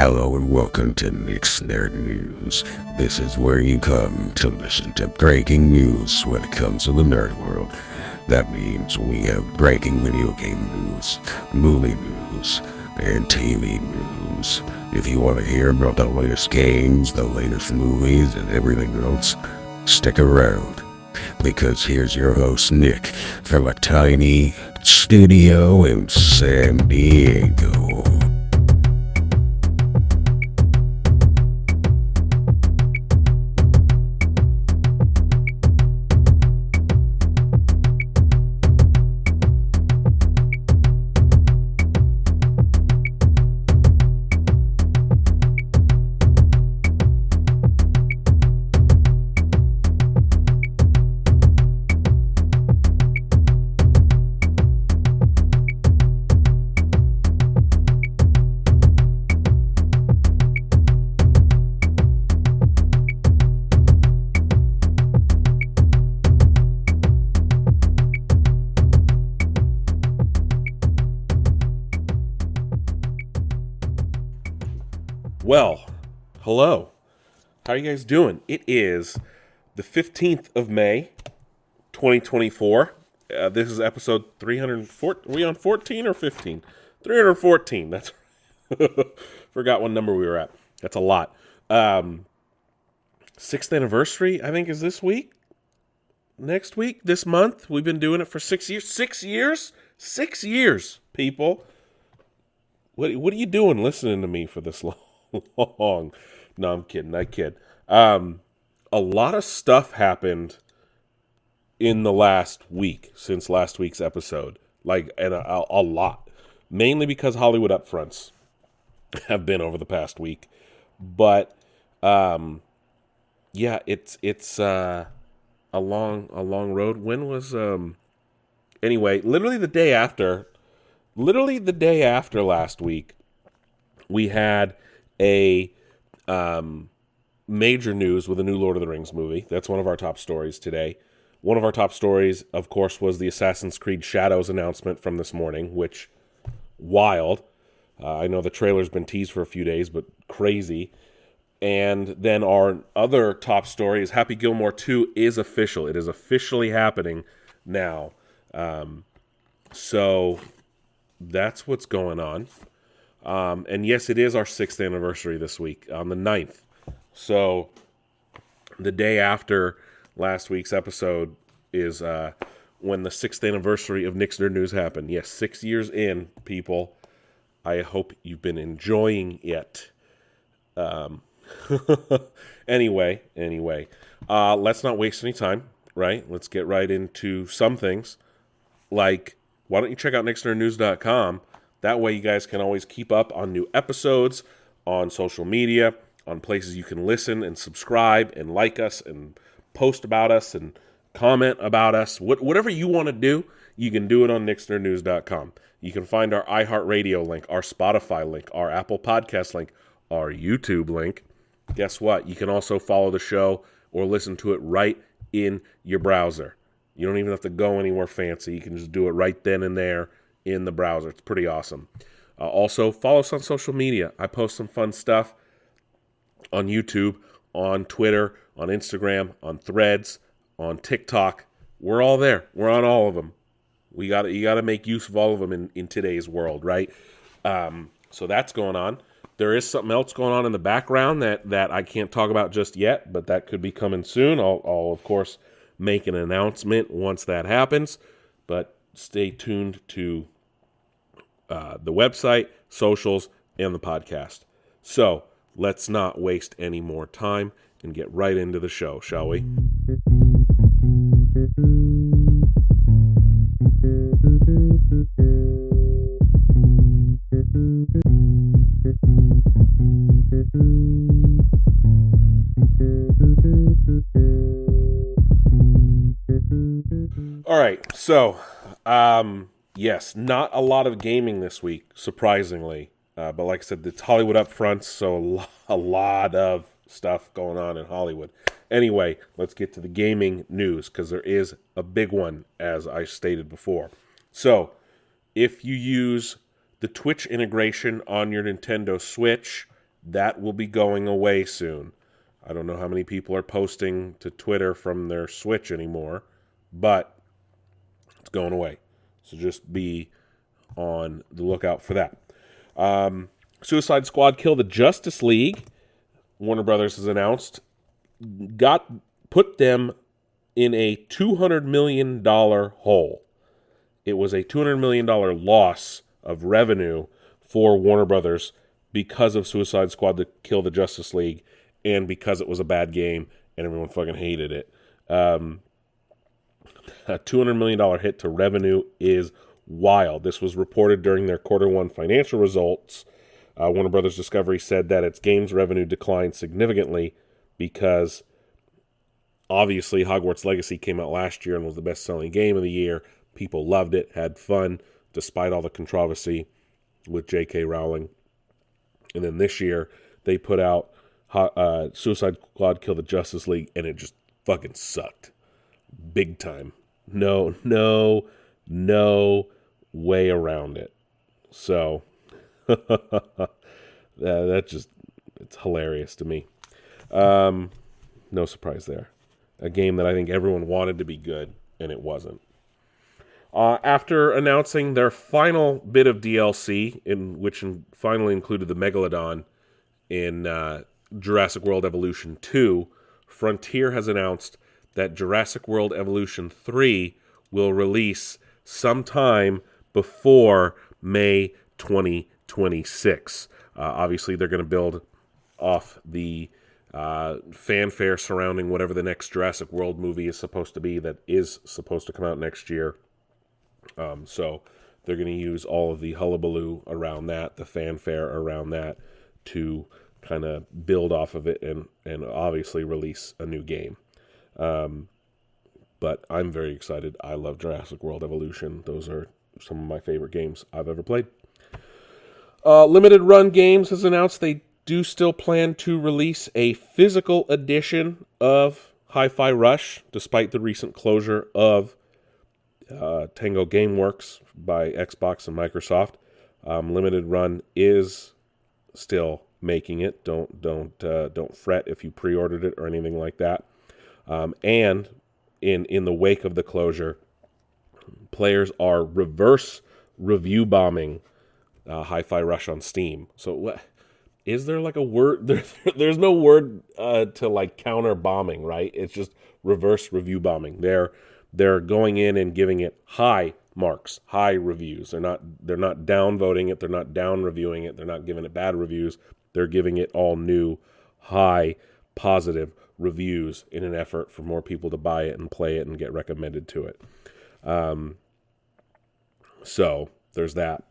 Hello and welcome to Nick's Nerd News. This is where you come to listen to breaking news when it comes to the nerd world. That means we have breaking video game news, movie news, and TV news. If you want to hear about the latest games, the latest movies, and everything else, stick around. Because here's your host, Nick, from a tiny studio in San Diego. Well, hello. How are you guys doing? It is the 15th of May, 2024. This is episode 314. Are we on 14 or 15? 314. That's forgot what number we were at. That's a lot. 6th anniversary, I think, is this week. Next week, this month. We've been doing it for 6 years. 6 years? 6 years, people. What are you doing listening to me for this long? No, I'm kidding. I kid. A lot of stuff happened in the last week since last week's episode. And a lot. Mainly because Hollywood upfronts have been over the past week. But, yeah, it's a long road. When was, anyway, literally the day after last week, we had a major news with a new Lord of the Rings movie. That's one of our top stories today. One of our top stories, of course, was the Assassin's Creed Shadows announcement from this morning, which, wild. I know the trailer's been teased for a few days, but crazy. And then our other top story is Happy Gilmore 2 is official. It is officially happening now. So that's what's going on. And yes, it is our 6th anniversary this week, on the 9th. So, the day after last week's episode is when the 6th anniversary of Nick's Nerd News happened. Yes, 6 years in, people. I hope you've been enjoying it. Anyway, let's not waste any time, right? Let's get right into some things. Like, why don't you check out nicksnerdnews.com? That way you guys can always keep up on new episodes, on social media, on places you can listen and subscribe and like us and post about us and comment about us. Whatever you want to do, you can do it on nicksnerdnews.com. You can find our iHeartRadio link, our Spotify link, our Apple Podcast link, our YouTube link. Guess what? You can also follow the show or listen to it right in your browser. You don't even have to go anywhere fancy. You can just do it right then and there in the browser. It's pretty awesome. Also, follow us on social media. I post some fun stuff on YouTube, on Twitter, on Instagram, on Threads, on TikTok. We're all there. We're on all of them. You got to make use of all of them in today's world, right? So that's going on. There is something else going on in the background that I can't talk about just yet, but that could be coming soon. I'll of course make an announcement once that happens, but stay tuned to the website, socials, and the podcast. So let's not waste any more time and get right into the show, shall we? All right, so yes, not a lot of gaming this week, surprisingly. But like I said, it's Hollywood upfronts, so a lot of stuff going on in Hollywood. Anyway, let's get to the gaming news, because there is a big one, as I stated before. So, if you use the Twitch integration on your Nintendo Switch, That will be going away soon. I don't know how many people are posting to Twitter from their Switch anymore, but it's going away. So just be on the lookout for that. Suicide Squad Kill the Justice League, Warner Brothers has announced, put them in a $200 million hole. It was a $200 million loss of revenue for Warner Brothers because of Suicide Squad to Kill the Justice League and because it was a bad game and everyone fucking hated it. A $200 million hit to revenue is wild. This was reported during their quarter one financial results. Warner Brothers Discovery said that its games revenue declined significantly because obviously Hogwarts Legacy came out last year and was the best-selling game of the year. People loved it, had fun, despite all the controversy with J.K. Rowling. And then this year, they put out Suicide Squad Kill the Justice League, and it just fucking sucked. Big time. No way around it. So, it's hilarious to me. No surprise there. A game that I think everyone wanted to be good, and it wasn't. After announcing their final bit of DLC, which finally included the Megalodon in Jurassic World Evolution 2, Frontier has announced that Jurassic World Evolution 3 will release sometime before May 2026. Obviously, they're going to build off the fanfare surrounding whatever the next Jurassic World movie is supposed to be that is supposed to come out next year. So they're going to use all of the hullabaloo around that, the fanfare around that, to kind of build off of it and obviously release a new game. But I'm very excited. I love Jurassic World Evolution. Those are some of my favorite games I've ever played. Limited Run Games has announced they do still plan to release a physical edition of Hi-Fi Rush, despite the recent closure of Tango Gameworks by Xbox and Microsoft. Limited Run is still making it. Don't fret if you pre-ordered it or anything like that. And in the wake of the closure, players are reverse review bombing Hi-Fi Rush on Steam. So what is there like a word? There's no word to like counter bombing, right? It's just reverse review bombing. They're going in and giving it high marks, high reviews. They're not downvoting it. They're not down reviewing it. They're not giving it bad reviews. They're giving it all new, high, positive reviews in an effort for more people to buy it and play it and get recommended to it. So there's that.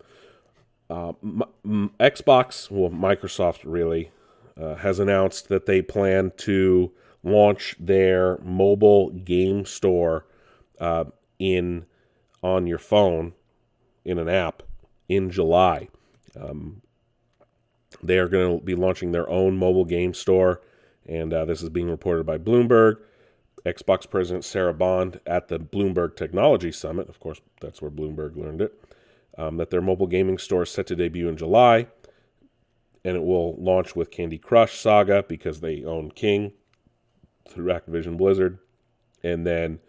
Xbox, well, Microsoft really, has announced that they plan to launch their mobile game store on your phone in an app in July. They are going to be launching their own mobile game store, and this is being reported by Bloomberg. Xbox President Sarah Bond at the Bloomberg Technology Summit, of course, that's where Bloomberg learned it, that their mobile gaming store is set to debut in July, and it will launch with Candy Crush Saga because they own King through Activision Blizzard, and then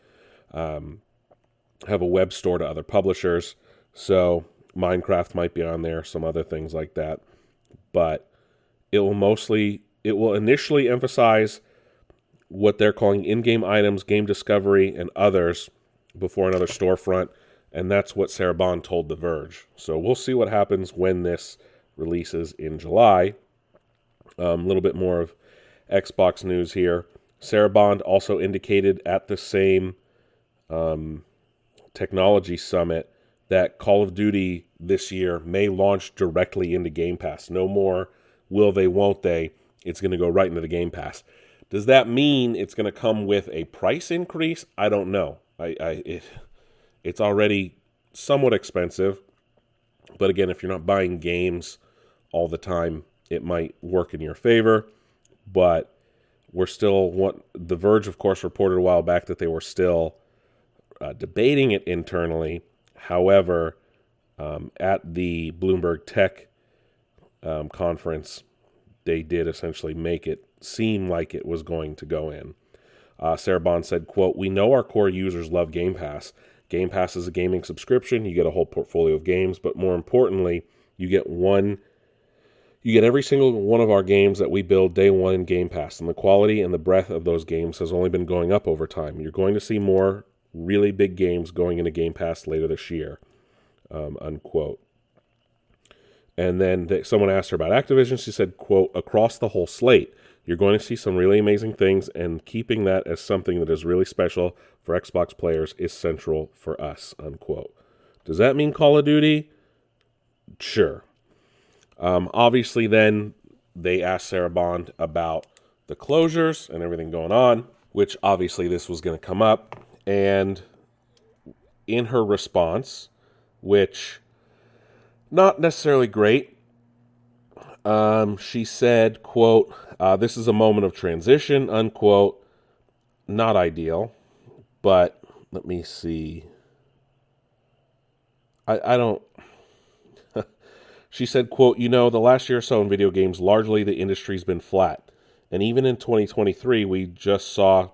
have a web store to other publishers. So Minecraft might be on there, some other things like that. But it will initially emphasize what they're calling in-game items, game discovery, and others before another storefront. And that's what Sarah Bond told The Verge. So we'll see what happens when this releases in July. A little bit more of Xbox news here. Sarah Bond also indicated at the same technology summit that Call of Duty this year may launch directly into Game Pass. No more will they, won't they. It's going to go right into the Game Pass. Does that mean it's going to come with a price increase? I don't know. It's already somewhat expensive. But again, if you're not buying games all the time, it might work in your favor. But we're still, The Verge, of course, reported a while back that they were still debating it internally. However, at the Bloomberg Tech conference, they did essentially make it seem like it was going to go in. Sarah Bond said, quote, "We know our core users love Game Pass. Game Pass is a gaming subscription. You get a whole portfolio of games, but more importantly, you get every single one of our games that we build day one in Game Pass, and the quality and the breadth of those games has only been going up over time. You're going to see more really big games going into Game Pass later this year," unquote. And then someone asked her about Activision. She said, quote, "Across the whole slate, you're going to see some really amazing things, and keeping that as something that is really special for Xbox players is central for us," unquote. Does that mean Call of Duty? Sure. Obviously, then they asked Sarah Bond about the closures and everything going on, which obviously this was going to come up. And in her response, which not necessarily great, she said, quote, "This is a moment of transition," unquote. Not ideal, but let me see. I don't... She said, quote, "The last year or so in video games, largely the industry's been flat. And even in 2023, we just saw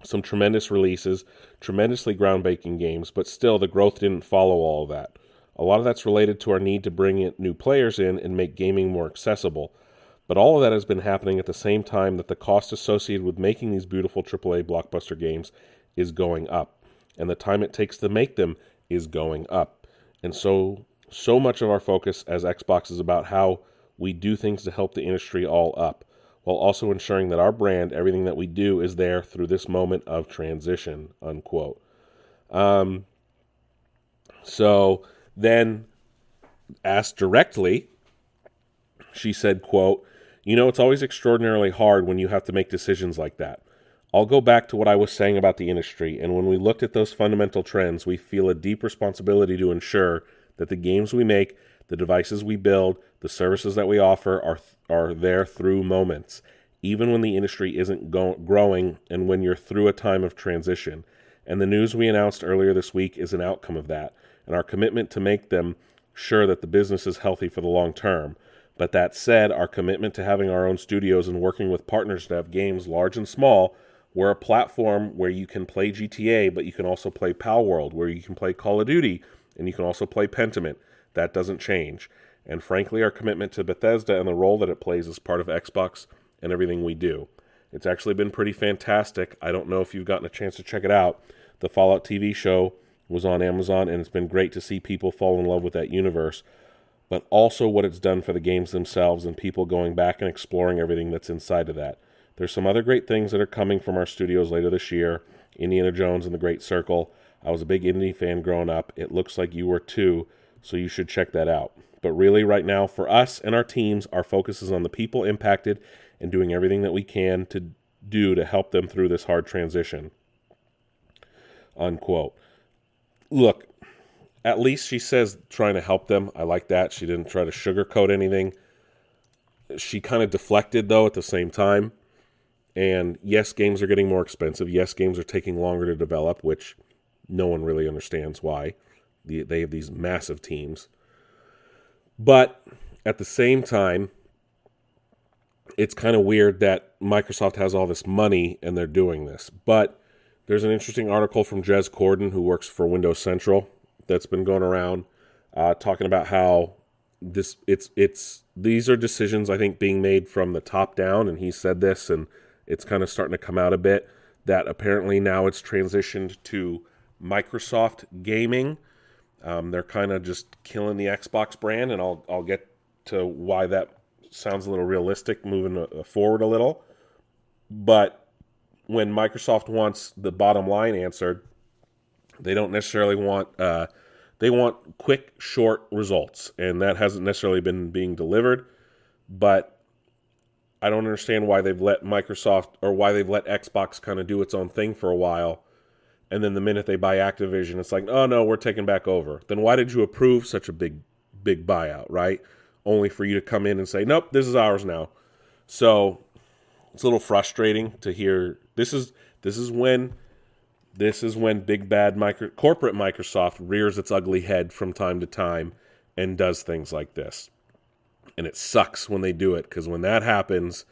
some tremendous releases, tremendously groundbreaking games, but still the growth didn't follow all of that. A lot of that's related to our need to bring in new players in and make gaming more accessible. But all of that has been happening at the same time that the cost associated with making these beautiful AAA blockbuster games is going up. And the time it takes to make them is going up. And so much of our focus as Xbox is about how we do things to help the industry all up, while also ensuring that our brand, everything that we do, is there through this moment of transition," unquote. So then, asked directly, she said, quote, "It's always extraordinarily hard when you have to make decisions like that. I'll go back to what I was saying about the industry, and when we looked at those fundamental trends, we feel a deep responsibility to ensure that the games we make, the devices we build, the services that we offer are there through moments, even when the industry isn't growing and when you're through a time of transition. And the news we announced earlier this week is an outcome of that, and our commitment to make them sure that the business is healthy for the long term. But that said, our commitment to having our own studios and working with partners to have games large and small, we're a platform where you can play GTA, but you can also play Palworld, where you can play Call of Duty, and you can also play Pentiment. That doesn't change. And frankly, our commitment to Bethesda and the role that it plays as part of Xbox and everything we do. It's actually been pretty fantastic. I don't know if you've gotten a chance to check it out. The Fallout TV show was on Amazon, and it's been great to see people fall in love with that universe, but also what it's done for the games themselves and people going back and exploring everything that's inside of that. There's some other great things that are coming from our studios later this year. Indiana Jones and the Great Circle. I was a big indie fan growing up. It looks like you were too, so you should check that out. But really, right now, for us and our teams, our focus is on the people impacted and doing everything that we can to do to help them through this hard transition," unquote. Look, at least she says trying to help them. I like that. She didn't try to sugarcoat anything. She kind of deflected, though, at the same time. And yes, games are getting more expensive. Yes, games are taking longer to develop, which no one really understands why. They have these massive teams. But at the same time, it's kind of weird that Microsoft has all this money and they're doing this. But there's an interesting article from Jez Corden, who works for Windows Central, that's been going around talking about how these are decisions, I think, being made from the top down, and he said this, and it's kind of starting to come out a bit, that apparently now it's transitioned to Microsoft gaming. They're kind of just killing the Xbox brand, and I'll get to why that sounds a little realistic moving forward a little. But when Microsoft wants the bottom line answered, they don't necessarily want... they want quick, short results, and that hasn't necessarily been being delivered. But I don't understand why they've let Microsoft, or why they've let Xbox kind of do its own thing for a while, and then the minute they buy Activision, it's like, oh no, we're taking back over. Then why did you approve such a big buyout, right? Only for you to come in and say, nope, this is ours now. So it's a little frustrating to hear. This is when big bad corporate Microsoft rears its ugly head from time to time and does things like this. And it sucks when they do it, because when that happens,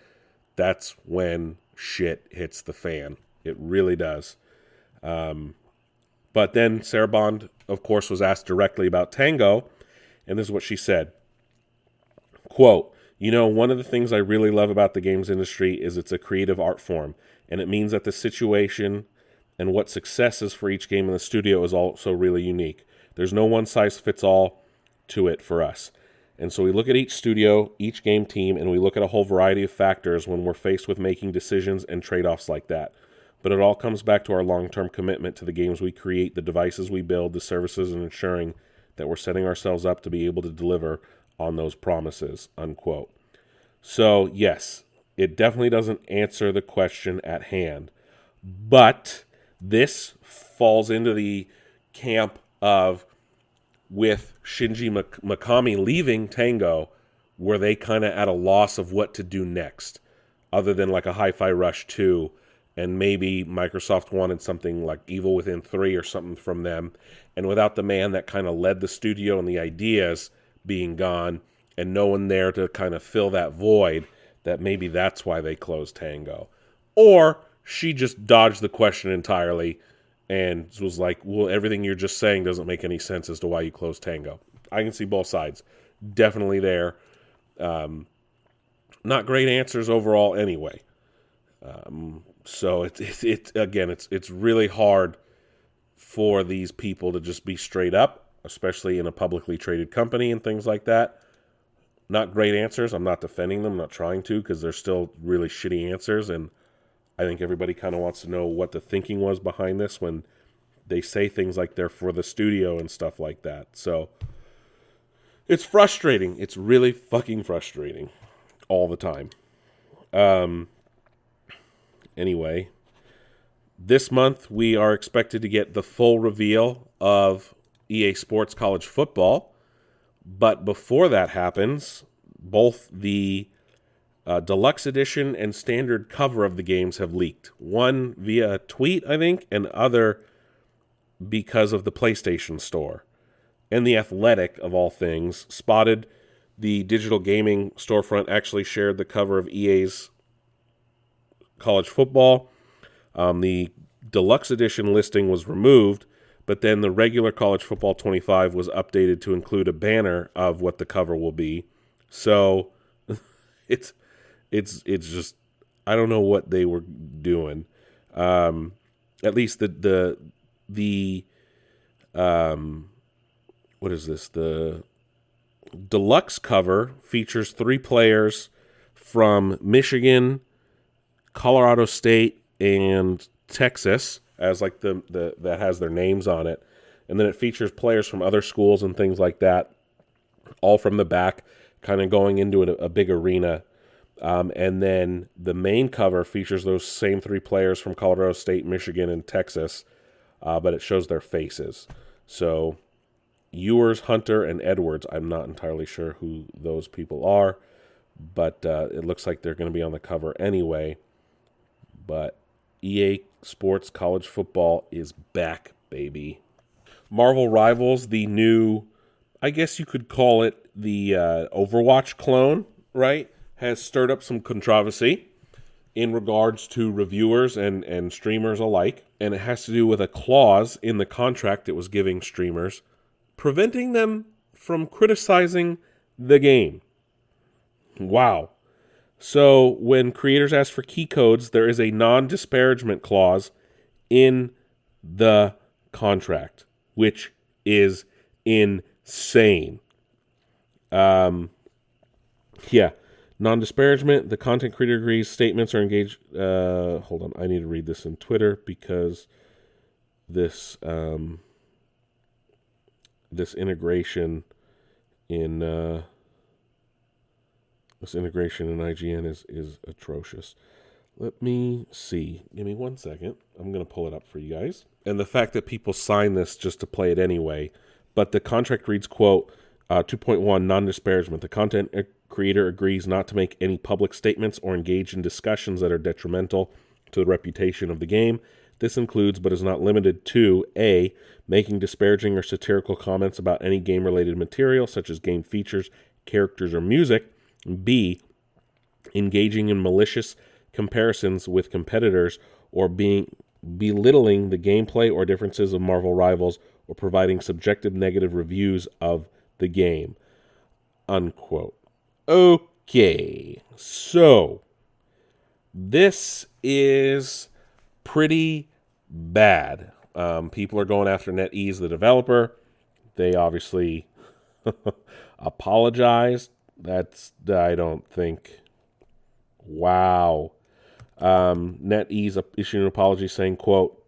that's when shit hits the fan. It really does. But then Sarah Bond, of course, was asked directly about Tango, and this is what she said. Quote, one of the things I really love about the games industry is it's a creative art form, and it means that the situation and what success is for each game in the studio is also really unique. There's no one-size-fits-all to it for us. And so we look at each studio, each game team, and we look at a whole variety of factors when we're faced with making decisions and trade-offs like that. But it all comes back to our long-term commitment to the games we create, the devices we build, the services, and ensuring that we're setting ourselves up to be able to deliver on those promises, unquote. So, yes, it definitely doesn't answer the question at hand. But this falls into the camp of, with Shinji Mikami leaving Tango, were they kind of at a loss of what to do next, other than like a Hi-Fi Rush 2, and maybe Microsoft wanted something like Evil Within 3 or something from them, and without the man that kind of led the studio and the ideas being gone, and no one there to kind of fill that void, that maybe that's why they closed Tango. Or she just dodged the question entirely and was like, well, everything you're just saying doesn't make any sense as to why you closed Tango. I can see both sides. Definitely there. Not great answers overall anyway. So it's really hard for these people to just be straight up, especially in a publicly traded company and things like that. Not great answers. I'm not defending them. I'm not trying to, because they're still really shitty answers, and I think everybody kind of wants to know what the thinking was behind this when they say things like they're for the studio and stuff like that. So it's frustrating. It's really fucking frustrating all the time. Anyway, this month we are expected to get the full reveal of EA Sports College Football. But before that happens, both the deluxe edition and standard cover of the games have leaked. One via a tweet, I think, and other because of the PlayStation Store. And The Athletic, of all things, spotted the digital gaming storefront actually shared the cover of EA's College Football. The deluxe edition listing was removed, but then the regular College Football 25 was updated to include a banner of what the cover will be. So it's just, I don't know what they were doing. At least the what is this? The deluxe cover features 3 players from Michigan, Colorado State, and Texas as like the that has their names on it. And then it features players from other schools and things like that, all from the back, kind of going into a big arena. And then the main cover features those same 3 players from Colorado State, Michigan, and Texas, but it shows their faces. So Ewers, Hunter, and Edwards, I'm not entirely sure who those people are, but it looks like they're going to be on the cover anyway. But EA Sports College Football is back, baby. Marvel Rivals, the new, I guess you could call it the Overwatch clone, right, has stirred up some controversy in regards to reviewers and streamers alike. And it has to do with a clause in the contract it was giving streamers, preventing them from criticizing the game. Wow. So when creators ask for key codes, there is a non-disparagement clause in the contract, which is insane. Non-disparagement, the content creator agrees, statements are engaged. Hold on, I need to read this in Twitter because this this integration in IGN is atrocious. Let me see. Give me 1 second. I'm going to pull it up for you guys. And the fact that people sign this just to play it anyway. But the contract reads, quote, 2.1, non-disparagement. The content creator agrees not to make any public statements or engage in discussions that are detrimental to the reputation of the game. This includes, but is not limited to, A, making disparaging or satirical comments about any game-related material, such as game features, characters, or music, B, engaging in malicious comparisons with competitors or belittling the gameplay or differences of Marvel rivals or providing subjective negative reviews of the game. Unquote. Okay, so this is pretty bad. People are going after NetEase, the developer. They obviously apologized. I don't think. Wow. NetEase issued an apology saying, quote,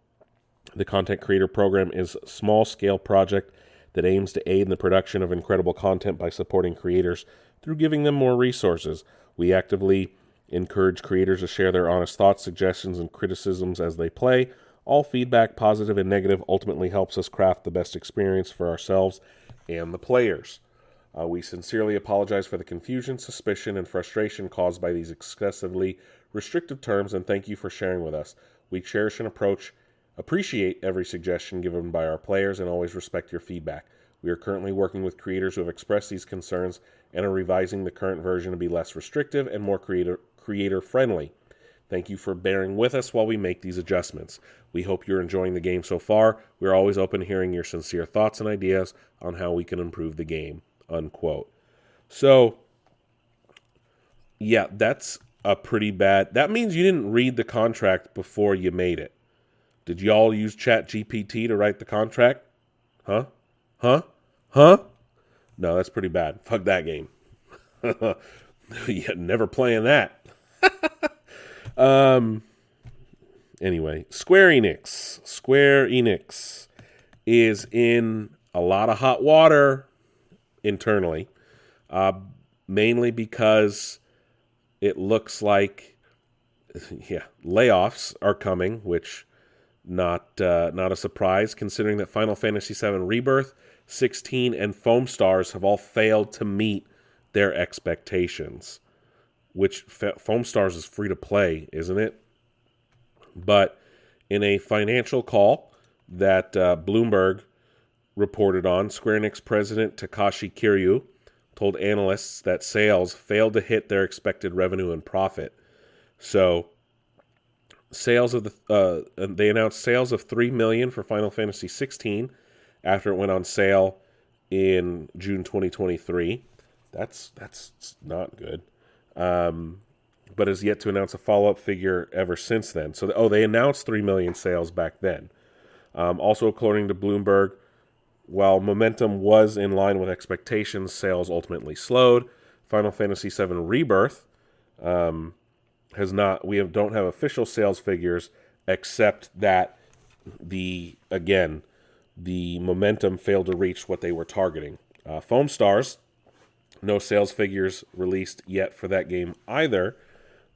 "The content creator program is a small-scale project that aims to aid in the production of incredible content by supporting creators through giving them more resources. We actively encourage creators to share their honest thoughts, suggestions, and criticisms as they play. All feedback, positive and negative, ultimately helps us craft the best experience for ourselves and the players. We sincerely apologize for the confusion, suspicion, and frustration caused by these excessively restrictive terms, and thank you for sharing with us. We cherish and appreciate every suggestion given by our players and always respect your feedback. We are currently working with creators who have expressed these concerns and are revising the current version to be less restrictive and more creator-friendly. Thank you for bearing with us while we make these adjustments. We hope you're enjoying the game so far. We're always open to hearing your sincere thoughts and ideas on how we can improve the game." Unquote. So, yeah, that's a pretty bad... That means you didn't read the contract before you made it. Did y'all use ChatGPT to write the contract? Huh? No, that's pretty bad. Fuck that game. Yeah, never playing that. Anyway, Square Enix is in a lot of hot water internally, mainly because it looks like, layoffs are coming, which not a surprise considering that Final Fantasy VII Rebirth, 16, and Foam Stars have all failed to meet their expectations. Which Foam Stars is free to play, isn't it? But in a financial call that Bloomberg reported on, Square Enix president Takashi Kiryu told analysts that sales failed to hit their expected revenue and profit. So, they announced sales of $3 million for Final Fantasy XVI after it went on sale in June 2023. That's not good. But has yet to announce a follow-up figure ever since then. So, they announced 3 million sales back then. Also, according to Bloomberg, while momentum was in line with expectations, sales ultimately slowed. Final Fantasy VII Rebirth don't have official sales figures, except that the momentum failed to reach what they were targeting. Foam Stars, no sales figures released yet for that game either,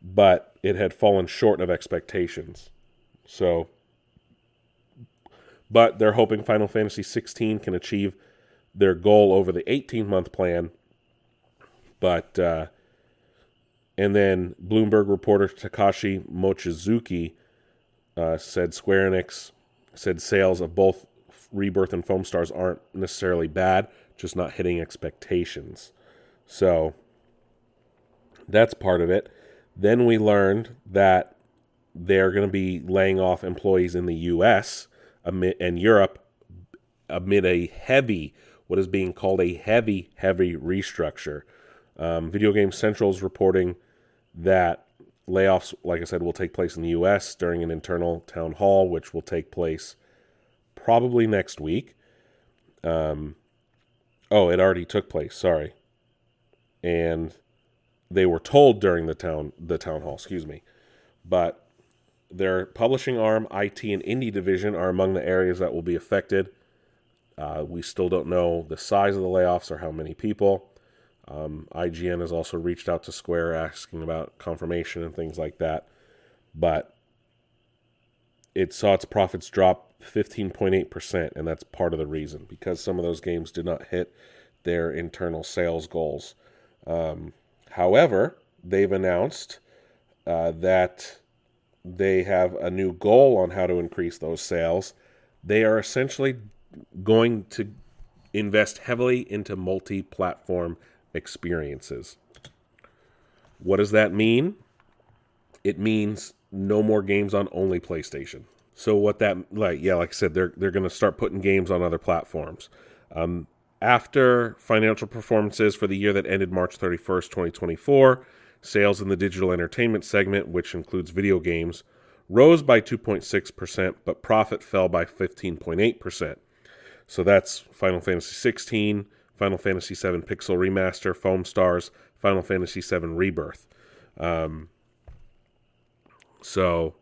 but it had fallen short of expectations. But they're hoping Final Fantasy XVI can achieve their goal over the 18-month plan. But and then Bloomberg reporter Takashi Mochizuki said Square Enix said sales of both Rebirth and Foam Stars aren't necessarily bad, just not hitting expectations. So that's part of it. Then we learned that they're going to be laying off employees in the U.S. and Europe amid what is being called a heavy restructure. Video Game Central is reporting that layoffs, like I said, will take place in the U.S. during an internal town hall, which will take place probably next week. It already took place, sorry. And they were told during the town hall, But their publishing arm, IT, and indie division are among the areas that will be affected. We still don't know the size of the layoffs or how many people. IGN has also reached out to Square asking about confirmation and things like that. But it saw its profits drop 15.8%, and that's part of the reason, because some of those games did not hit their internal sales goals. However, they've announced that they have a new goal on how to increase those sales. They are essentially going to invest heavily into multi-platform experiences. What does that mean? It means no more games on only PlayStation. So what that, like I said, they're going to start putting games on other platforms. After financial performances for the year that ended March 31st, 2024, sales in the digital entertainment segment, which includes video games, rose by 2.6%, but profit fell by 15.8%. So that's Final Fantasy 16, Final Fantasy 7 Pixel Remaster, Foam Stars, Final Fantasy 7 Rebirth. So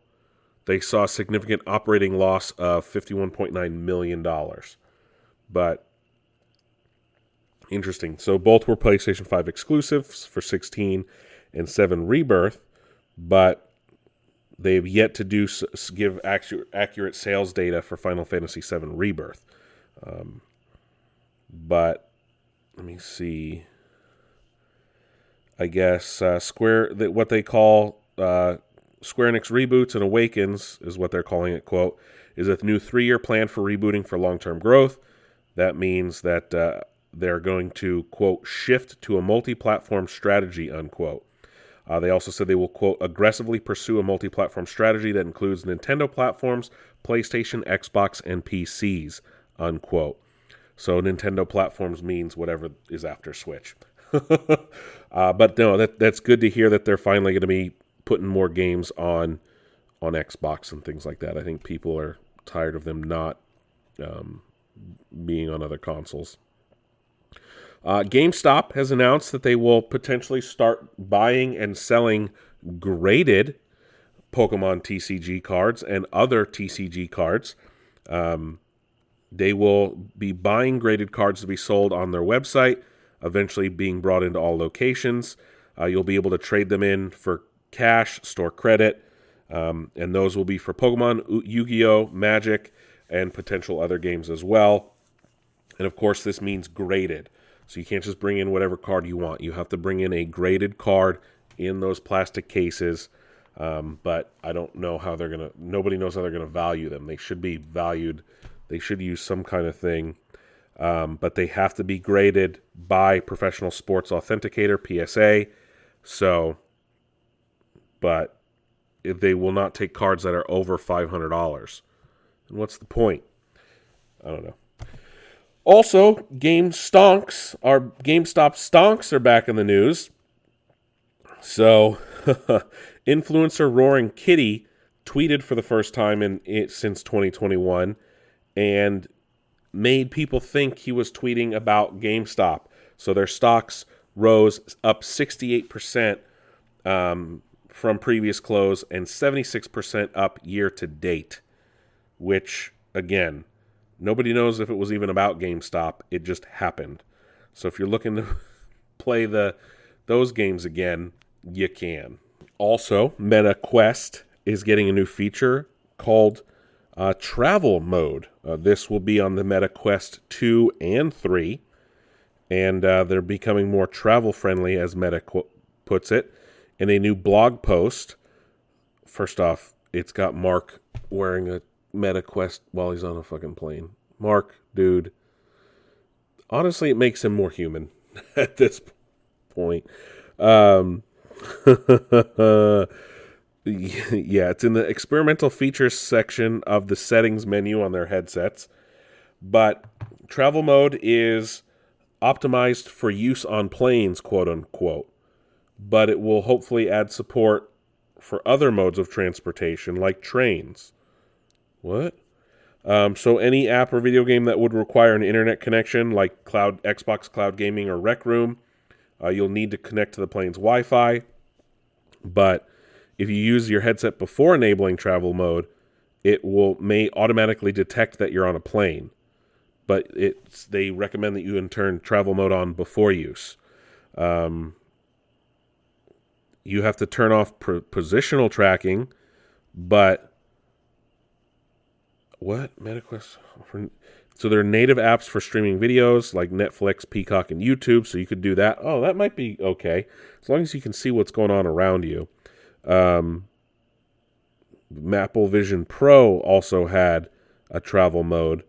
they saw a significant operating loss of $51.9 million. But interesting. So both were PlayStation 5 exclusives for 16 and 7 Rebirth, but they've yet to give accurate sales data for Final Fantasy 7 Rebirth. But let me see. I guess what they call Square Enix Reboots and Awakens is what they're calling it, quote, is a new 3-year plan for rebooting for long-term growth. That means that they're going to, quote, shift to a multi-platform strategy, unquote. They also said they will, quote, aggressively pursue a multi-platform strategy that includes Nintendo platforms, PlayStation, Xbox, and PCs, unquote. So Nintendo platforms means whatever is after Switch. But no, that's good to hear that they're finally going to be putting more games on Xbox and things like that. I think people are tired of them not being on other consoles. GameStop has announced that they will potentially start buying and selling graded Pokemon TCG cards and other TCG cards. They will be buying graded cards to be sold on their website, eventually being brought into all locations. You'll be able to trade them in for cash, store credit, and those will be for Pokemon, Yu-Gi-Oh!, Magic, and potential other games as well. And of course, this means graded. So you can't just bring in whatever card you want. You have to bring in a graded card in those plastic cases. But I don't know how nobody knows how they're going to value them. They should be valued. They should use some kind of thing. But they have to be graded by Professional Sports Authenticator, PSA. So, but they will not take cards that are over $500. And what's the point? I don't know. Also, GameStop stonks are back in the news. So, influencer Roaring Kitty tweeted for the first time since 2021 and made people think he was tweeting about GameStop. So their stocks rose up 68% from previous close and 76% up year to date, which, again, nobody knows if it was even about GameStop. It just happened. So if you're looking to play those games again, you can. Also, Meta Quest is getting a new feature called Travel Mode. This will be on the Meta Quest 2 and 3, and they're becoming more travel-friendly, as Meta puts it. In a new blog post, first off, it's got Mark wearing a Meta Quest while he's on a fucking plane. Mark, dude, honestly, it makes him more human at this point. Yeah, it's in the experimental features section of the settings menu on their headsets. But travel mode is optimized for use on planes, quote unquote. But it will hopefully add support for other modes of transportation, like trains. What? So any app or video game that would require an internet connection, like Xbox Cloud Gaming or Rec Room, you'll need to connect to the plane's Wi-Fi. But if you use your headset before enabling travel mode, it may automatically detect that you're on a plane. But they recommend that you turn travel mode on before use. You have to turn off positional tracking, but what? MetaQuest? So there are native apps for streaming videos like Netflix, Peacock, and YouTube, so you could do that. Oh, that might be okay, as long as you can see what's going on around you. Apple Vision Pro also had a travel mode,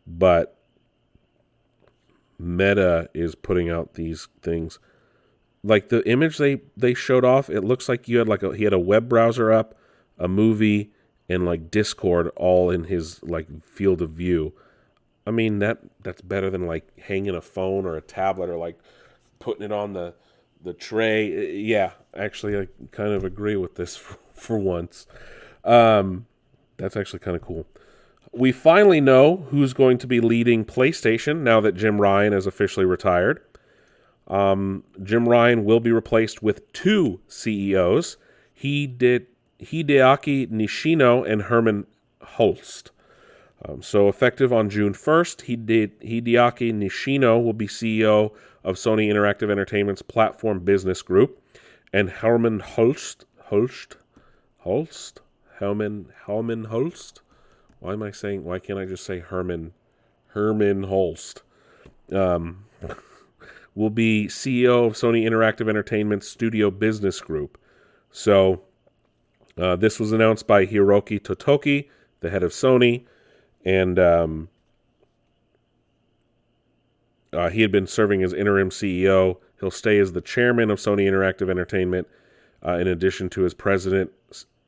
but Meta is putting out these things. like the image they showed off, it looks like you had he had a web browser up, a movie, and like Discord all in his like field of view. I mean, that's better than like hanging a phone or a tablet or like putting it on the tray. Yeah, actually, I kind of agree with this for once. That's actually kind of cool. We finally know who's going to be leading PlayStation now that Jim Ryan is officially retired. Jim Ryan will be replaced with two CEOs. Hideaki Nishino and Herman Hulst. So effective on June 1st, Hideaki Nishino will be CEO of Sony Interactive Entertainment's Platform Business Group, and Herman Hulst. Why can't I just say Herman Hulst? Will be CEO of Sony Interactive Entertainment's Studio Business Group. So this was announced by Hiroki Totoki, the head of Sony, and he had been serving as interim CEO. He'll stay as the chairman of Sony Interactive Entertainment, in addition to his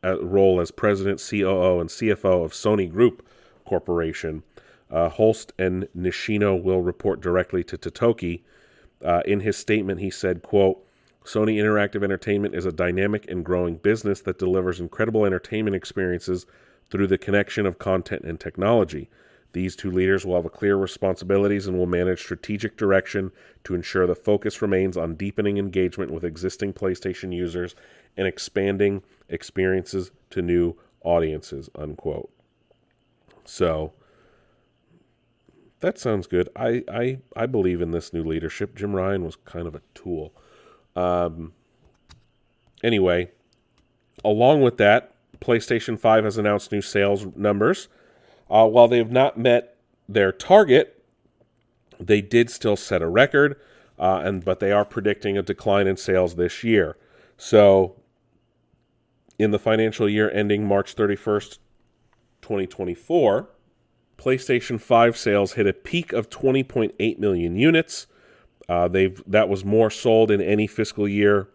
role as president, COO, and CFO of Sony Group Corporation. Holst and Nishino will report directly to Totoki. In his statement, he said, quote, Sony Interactive Entertainment is a dynamic and growing business that delivers incredible entertainment experiences through the connection of content and technology. These two leaders will have clear responsibilities and will manage strategic direction to ensure the focus remains on deepening engagement with existing PlayStation users and expanding experiences to new audiences, unquote. So, that sounds good. I believe in this new leadership. Jim Ryan was kind of a tool. Anyway, along with that, PlayStation 5 has announced new sales numbers. While they have not met their target, they did still set a record, but they are predicting a decline in sales this year. So, in the financial year ending March 31st, 2024, PlayStation 5 sales hit a peak of 20.8 million units. That was more sold in any fiscal year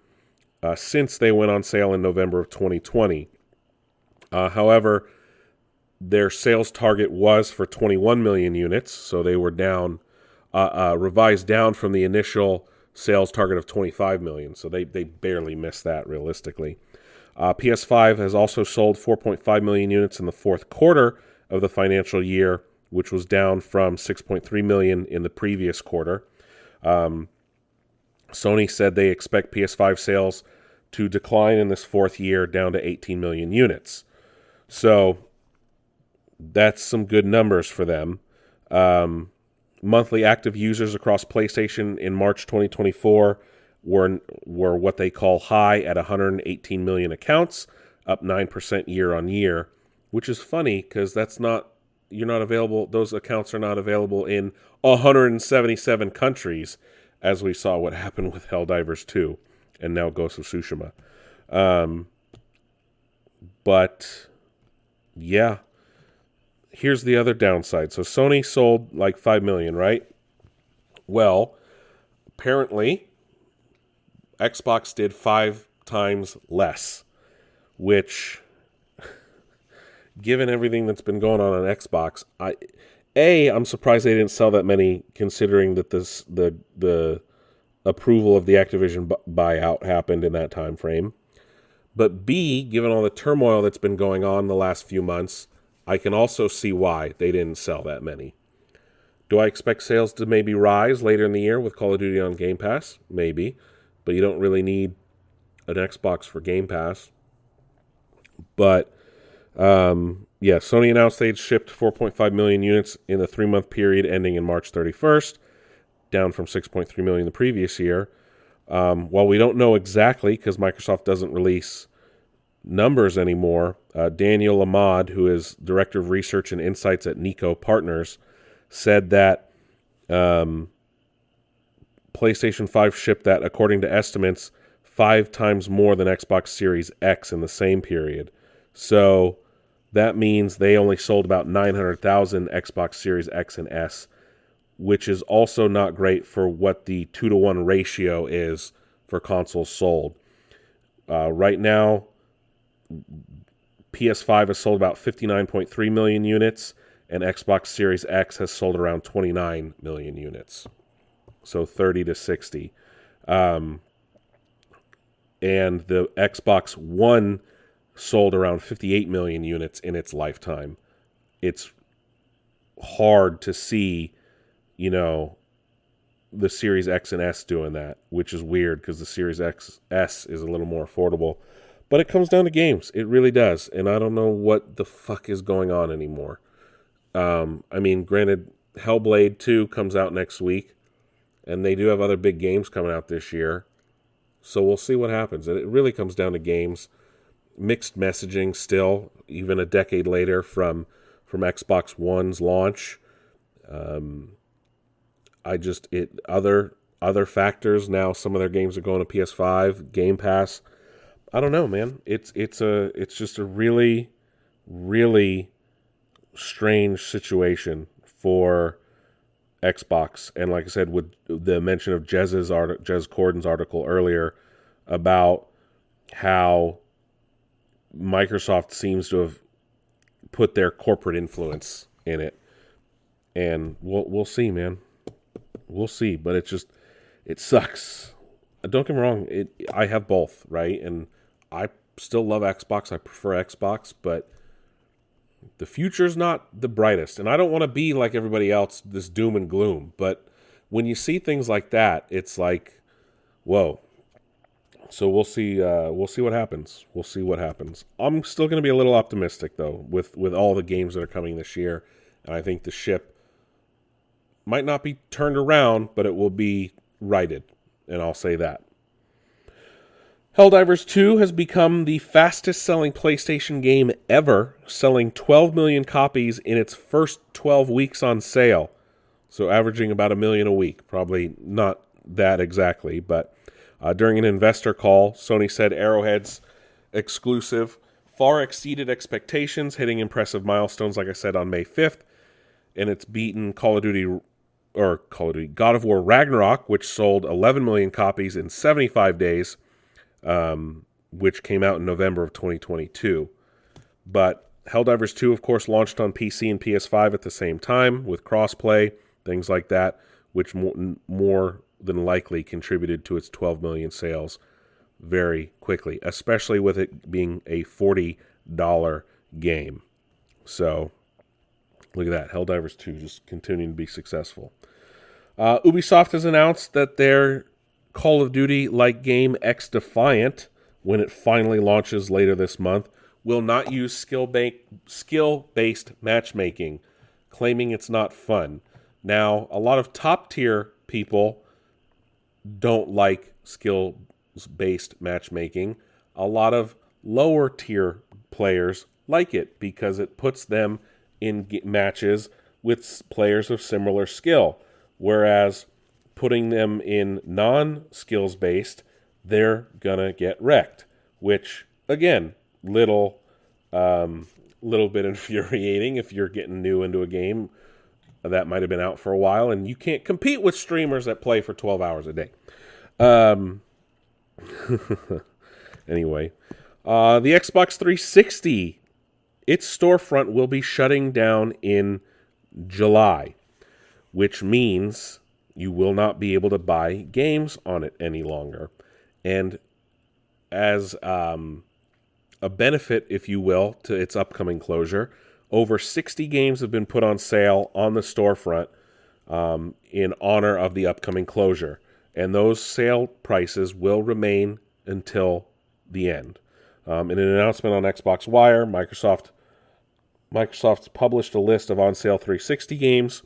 since they went on sale in November of 2020. However, their sales target was for 21 million units, so they were down, revised down from the initial sales target of 25 million. So they barely missed that realistically. PS5 has also sold 4.5 million units in the fourth quarter of the financial year, which was down from 6.3 million in the previous quarter. Sony said they expect PS5 sales to decline in this fourth year down to 18 million units. So that's some good numbers for them. Monthly active users across PlayStation in March 2024 were what they call high at 118 million accounts, up 9% year on year, which is funny because those accounts are not available in 177 countries, as we saw what happened with Helldivers 2 and now Ghost of Tsushima. But yeah, here's the other downside. So Sony sold like 5 million, right? Well, apparently Xbox did 5 times less, which, given everything that's been going on Xbox, I'm surprised they didn't sell that many, considering that the approval of the Activision buyout happened in that time frame. But B, given all the turmoil that's been going on the last few months, I can also see why they didn't sell that many. Do I expect sales to maybe rise later in the year with Call of Duty on Game Pass? Maybe. But you don't really need an Xbox for Game Pass. But, Sony announced they'd shipped 4.5 million units in the 3-month period ending in March 31st, down from 6.3 million the previous year. While we don't know exactly, because Microsoft doesn't release numbers anymore, Daniel Ahmad, who is Director of Research and Insights at Nico Partners, said that PlayStation 5 shipped that, according to estimates, 5 times more than Xbox Series X in the same period. So that means they only sold about 900,000 Xbox Series X and S, which is also not great for what the 2-to-1 ratio is for consoles sold. Right now, PS5 has sold about 59.3 million units, and Xbox Series X has sold around 29 million units. So 30 to 60. And the Xbox One sold around 58 million units in its lifetime. It's hard to see, the Series X and S doing that, which is weird because the Series S is a little more affordable. But it comes down to games. It really does. And I don't know what the fuck is going on anymore. Granted, Hellblade 2 comes out next week, and they do have other big games coming out this year. So we'll see what happens. And it really comes down to games. Mixed messaging still, even a decade later from Xbox One's launch. Other factors now. Some of their games are going to PS5, Game Pass. I don't know, man. It's just a really, really strange situation for Xbox. And like I said, with the mention of Jez Corden's article earlier about how Microsoft seems to have put their corporate influence in it. And we'll see, man. We'll see. But it sucks. Don't get me wrong. I have both, right? And I still love Xbox. I prefer Xbox, but the future's not the brightest. And I don't want to be like everybody else, this doom and gloom. But when you see things like that, it's like, whoa. So we'll see. We'll see what happens. We'll see what happens. I'm still going to be a little optimistic though, with all the games that are coming this year, and I think the ship might not be turned around, but it will be righted, and I'll say that. Helldivers 2 has become the fastest-selling PlayStation game ever, selling 12 million copies in its first 12 weeks on sale. So averaging about 1 million a week. Probably not that exactly, but during an investor call, Sony said Arrowhead's exclusive far exceeded expectations, hitting impressive milestones, like I said, on May 5th. And it's beaten God of War Ragnarok, which sold 11 million copies in 75 days, which came out in November of 2022. But Helldivers 2, of course, launched on PC and PS5 at the same time with crossplay, things like that, which more than likely contributed to its 12 million sales very quickly, especially with it being a $40 game. So, look at that. Helldivers 2 just continuing to be successful. Ubisoft has announced that their Call of Duty-like game X Defiant, when it finally launches later this month, will not use skill-based matchmaking, claiming it's not fun. Now, a lot of top-tier people don't like skill-based matchmaking. A lot of lower-tier players like it because it puts them in matches with players of similar skill. Whereas putting them in non-skills-based, they're going to get wrecked. Which, again, little bit infuriating if you're getting new into a game that might have been out for a while, and you can't compete with streamers that play for 12 hours a day. Anyway, the Xbox 360, its storefront will be shutting down in July, which means you will not be able to buy games on it any longer. And as a benefit, if you will, to its upcoming closure, over 60 games have been put on sale on the storefront in honor of the upcoming closure. And those sale prices will remain until the end. In an announcement on Xbox Wire, Microsoft's published a list of on-sale 360 games.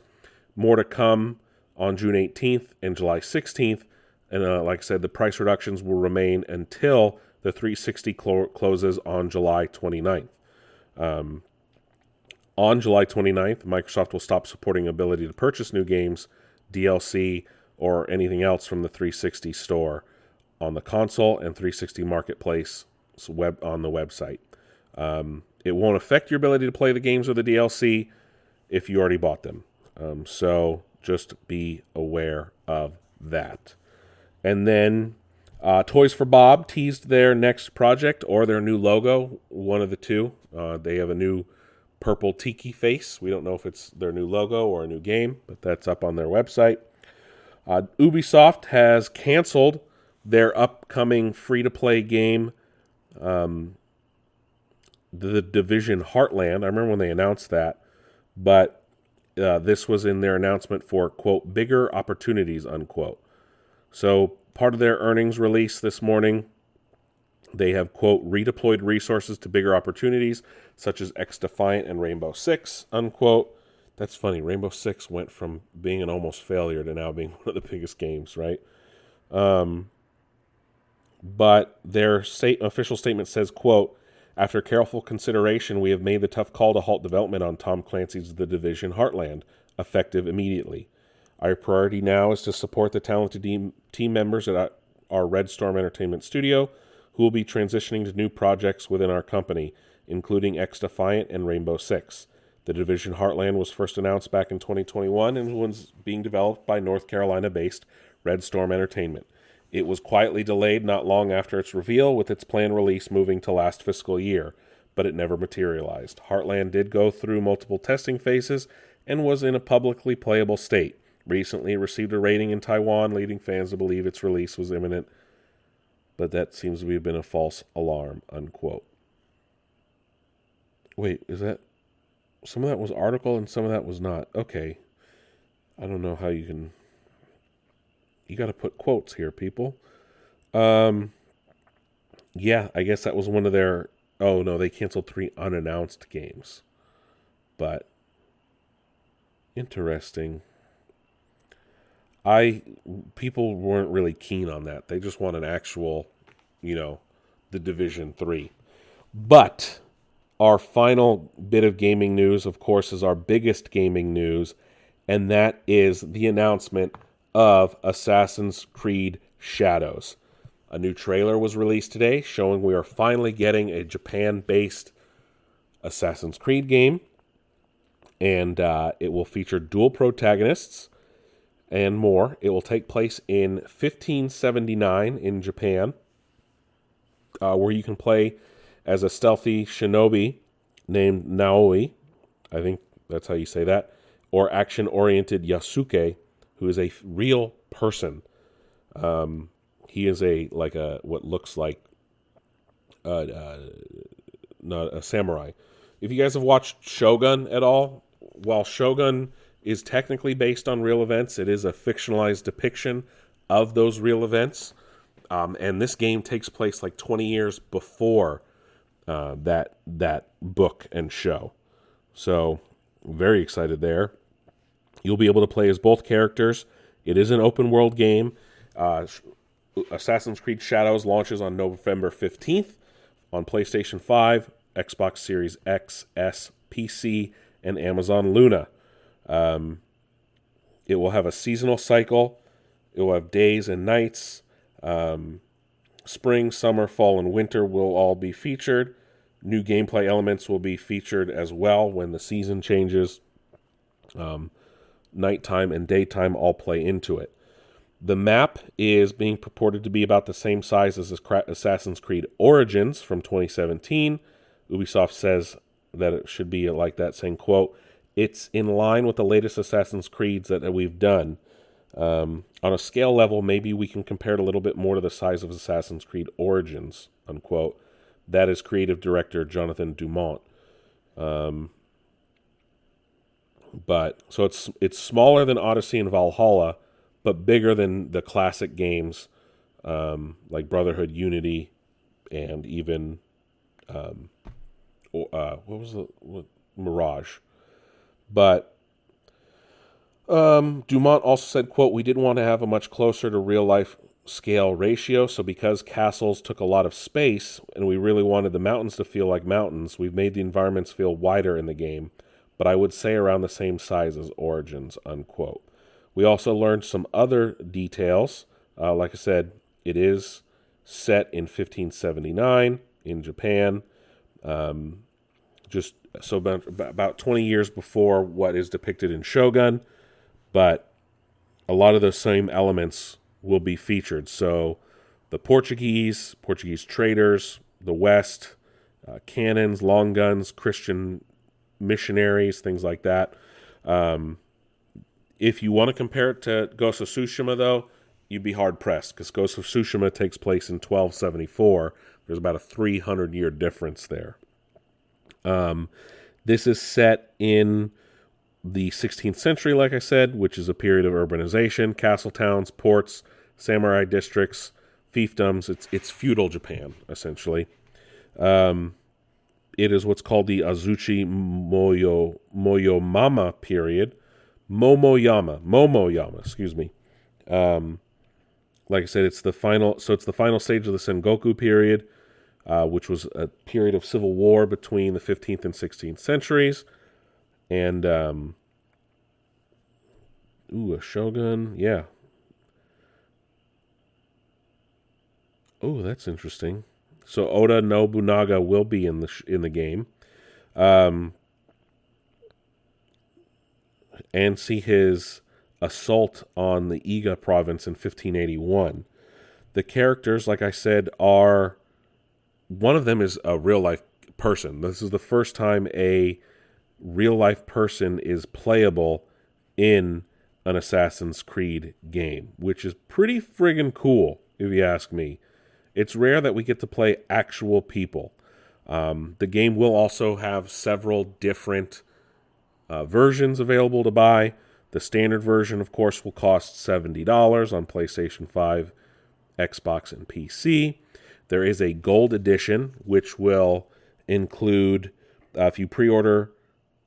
More to come on June 18th and July 16th. And like I said, the price reductions will remain until the 360 closes on July 29th. On July 29th, Microsoft will stop supporting ability to purchase new games, DLC, or anything else from the 360 store on the console and 360 marketplace on the website. It won't affect your ability to play the games or the DLC if you already bought them. So just be aware of that. And then Toys for Bob teased their next project or their new logo, one of the two. They have a new purple tiki face. We don't know if it's their new logo or a new game, but that's up on their website. Ubisoft has canceled their upcoming free-to-play game, The Division Heartland. I remember when they announced that, but this was in their announcement for, quote, bigger opportunities, unquote. So part of their earnings release this morning, they have, quote, redeployed resources to bigger opportunities, such as X-Defiant and Rainbow Six, unquote. That's funny. Rainbow Six went from being an almost failure to now being one of the biggest games, right? But their official statement says, quote, after careful consideration, we have made the tough call to halt development on Tom Clancy's The Division Heartland, effective immediately. Our priority now is to support the talented team members at our Red Storm Entertainment studio, who will be transitioning to new projects within our company, including X-Defiant and Rainbow Six. The Division Heartland was first announced back in 2021 and was being developed by North Carolina-based Red Storm Entertainment. It was quietly delayed not long after its reveal, with its planned release moving to last fiscal year, but it never materialized. Heartland did go through multiple testing phases and was in a publicly playable state. Recently, it received a rating in Taiwan, leading fans to believe its release was imminent, but that seems to have been a false alarm, unquote. Wait, is that... Some of that was article and some of that was not. Okay. I don't know how you can... You got to put quotes here, people. Yeah, I guess that was one of their... Oh, no, they canceled 3 unannounced games. But... Interesting. People weren't really keen on that. They just want an actual, the Division 3. But... Our final bit of gaming news, of course, is our biggest gaming news, and that is the announcement of Assassin's Creed Shadows. A new trailer was released today showing we are finally getting a Japan-based Assassin's Creed game, and it will feature dual protagonists and more. It will take place in 1579 in Japan, where you can play as a stealthy shinobi named Naoi, I think that's how you say that, or action-oriented Yasuke, who is a real person. He is what looks like not a samurai. If you guys have watched Shogun at all, while Shogun is technically based on real events, it is a fictionalized depiction of those real events. And this game takes place like 20 years before that book and show. So, very excited there. You'll be able to play as both characters. It is an open world game. Assassin's Creed Shadows launches on November 15th on PlayStation 5, Xbox Series X, S, PC, and Amazon Luna. It will have a seasonal cycle. It will have days and nights. Spring, summer, fall, and winter will all be featured. New gameplay elements will be featured as well when the season changes. Nighttime and daytime all play into it. The map is being purported to be about the same size as Assassin's Creed Origins from 2017. Ubisoft says that it should be like that, saying, quote, it's in line with the latest Assassin's Creeds that we've done. On a scale level, maybe we can compare it a little bit more to the size of Assassin's Creed Origins, unquote. That is creative director Jonathan Dumont. But so it's smaller than Odyssey and Valhalla, but bigger than the classic games like Brotherhood, Unity, and even Mirage. But Dumont also said, quote, we didn't want to have a much closer to real life scale ratio, so because castles took a lot of space and we really wanted the mountains to feel like mountains, we've made the environments feel wider in the game, but I would say around the same size as Origins, unquote. We also learned some other details. Like I said, it is set in 1579 in Japan, just so about 20 years before what is depicted in Shogun, but a lot of the same elements will be featured. So the Portuguese traders, the West, cannons, long guns, Christian missionaries, things like that. If you want to compare it to Ghost of Tsushima, though, you'd be hard-pressed, because Ghost of Tsushima takes place in 1274. There's about a 300-year difference there. This is set in the 16th century, like I said, which is a period of urbanization, castle towns, ports, samurai districts, fiefdoms. It's feudal Japan, essentially. It is what's called the Azuchi Momoyama period. Momoyama, excuse me. Like I said, it's the final stage of the Sengoku period, which was a period of civil war between the 15th and 16th centuries. And, a shogun, yeah. Oh, that's interesting. So Oda Nobunaga will be in the game. And see his assault on the Iga province in 1581. The characters, like I said, are... One of them is a real-life person. This is the first time a real-life person is playable in an Assassin's Creed game, which is pretty friggin' cool, if you ask me. It's rare that we get to play actual people. The game will also have several different versions available to buy. The standard version, of course, will cost $70 on PlayStation 5, Xbox, and PC. There is a gold edition, which will include, if you pre-order,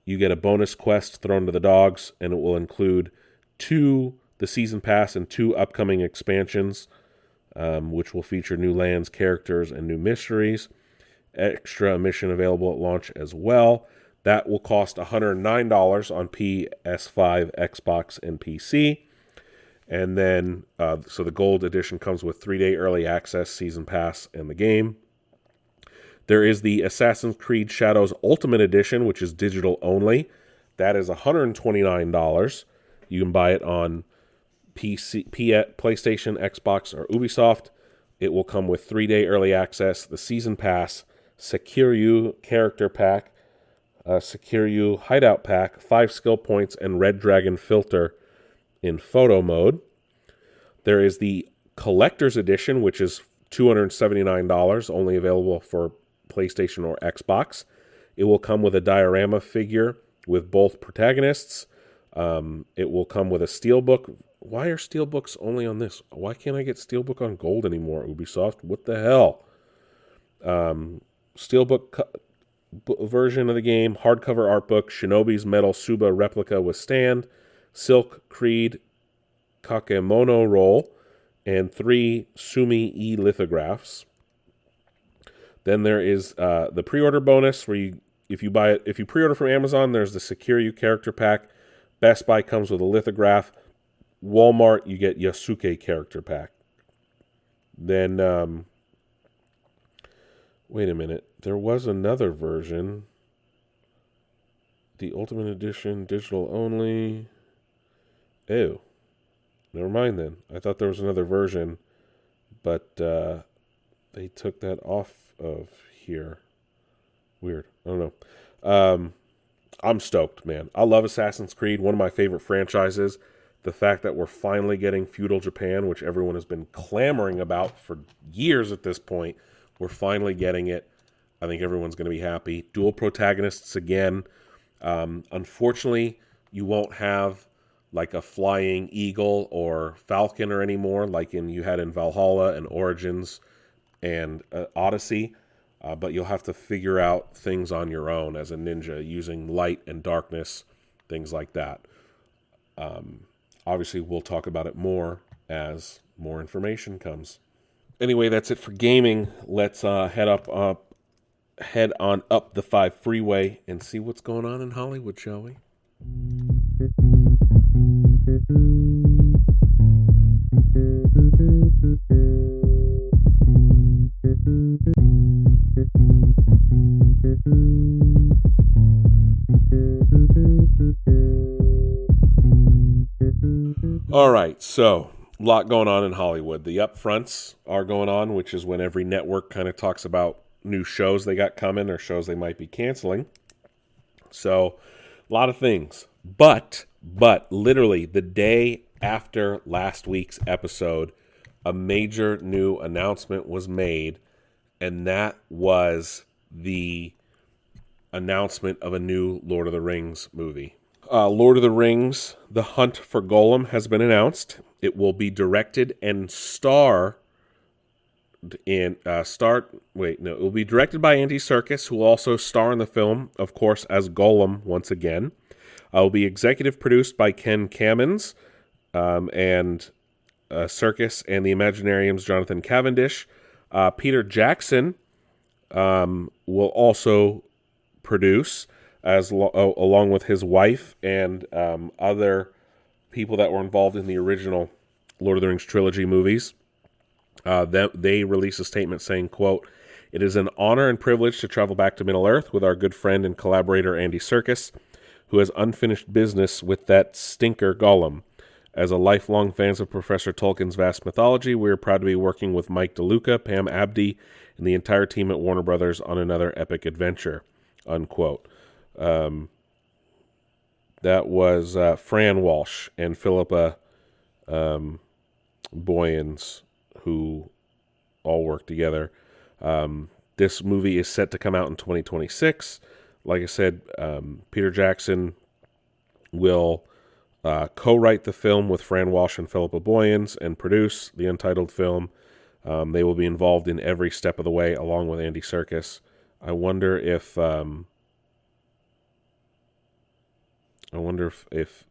you get a bonus quest thrown to the dogs, and it will include the season pass and 2 upcoming expansions, which will feature new lands, characters, and new mysteries. Extra mission available at launch as well. That will cost $109 on PS5, Xbox, and PC. And then, so the gold edition comes with 3-day early access, season pass, and the game. There is the Assassin's Creed Shadows Ultimate Edition, which is digital only. That is $129. You can buy it on PC, PlayStation, Xbox, or Ubisoft. It will come with 3-day early access, the season pass, Secure character pack, Secure hideout pack, 5 skill points, and Red Dragon filter in photo mode. There is the Collector's Edition, which is $279, only available for PlayStation or Xbox. It will come with a diorama figure with both protagonists. It will come with a steelbook. Why are steelbooks only on this? Why can't I get steelbook on gold anymore, Ubisoft? What the hell? Steelbook version of the game, hardcover art book, Shinobi's Metal Suba replica with stand, Silk Creed Kakemono roll, and 3 Sumi E lithographs. Then there is the pre-order bonus, where if you pre-order from Amazon, there's the Secure You character pack. Best Buy comes with a lithograph. Walmart, you get Yasuke character pack. Then, wait a minute, there was another version. The Ultimate Edition, digital only. Ew. Never mind then. I thought there was another version, but they took that off of here. Weird. I don't know. I'm stoked, man. I love Assassin's Creed, one of my favorite franchises. The fact that we're finally getting feudal Japan, which everyone has been clamoring about for years at this point, we're finally getting it. I think everyone's going to be happy. Dual protagonists again. Unfortunately, you won't have like a flying eagle or falcon or anymore like you had in Valhalla and Origins and Odyssey. But you'll have to figure out things on your own as a ninja using light and darkness, things like that. Obviously, we'll talk about it more as more information comes. Anyway, that's it for gaming. Let's head on up the 5 freeway and see what's going on in Hollywood, shall we? All right, so A lot going on in Hollywood. The upfronts are going on, which is when every network kind of talks about new shows they got coming or shows they might be canceling. So, a lot of things. But literally the day after last week's episode, a major new announcement was made, and that was the announcement of a new Lord of the Rings movie. Lord of the Rings, The Hunt for Gollum has been announced. It will be directed and it will be directed by Andy Serkis, who will also star in the film, of course, as Gollum once again. It will be executive produced by Ken Kamins, and Serkis and the Imaginarium's Jonathan Cavendish. Peter Jackson will also produce, along with his wife and other people that were involved in the original Lord of the Rings trilogy movies. They released a statement saying, quote, "It is an honor and privilege to travel back to Middle-earth with our good friend and collaborator Andy Serkis, who has unfinished business with that stinker Gollum. As a lifelong fans of Professor Tolkien's vast mythology, we are proud to be working with Mike DeLuca, Pam Abdi, and the entire team at Warner Brothers on another epic adventure," unquote. That was Fran Walsh and Philippa Boyens, who all work together. This movie is set to come out in 2026. Like I said, Peter Jackson will co-write the film with Fran Walsh and Philippa Boyens and produce the untitled film. They will be involved in every step of the way, along with Andy Serkis. I wonder if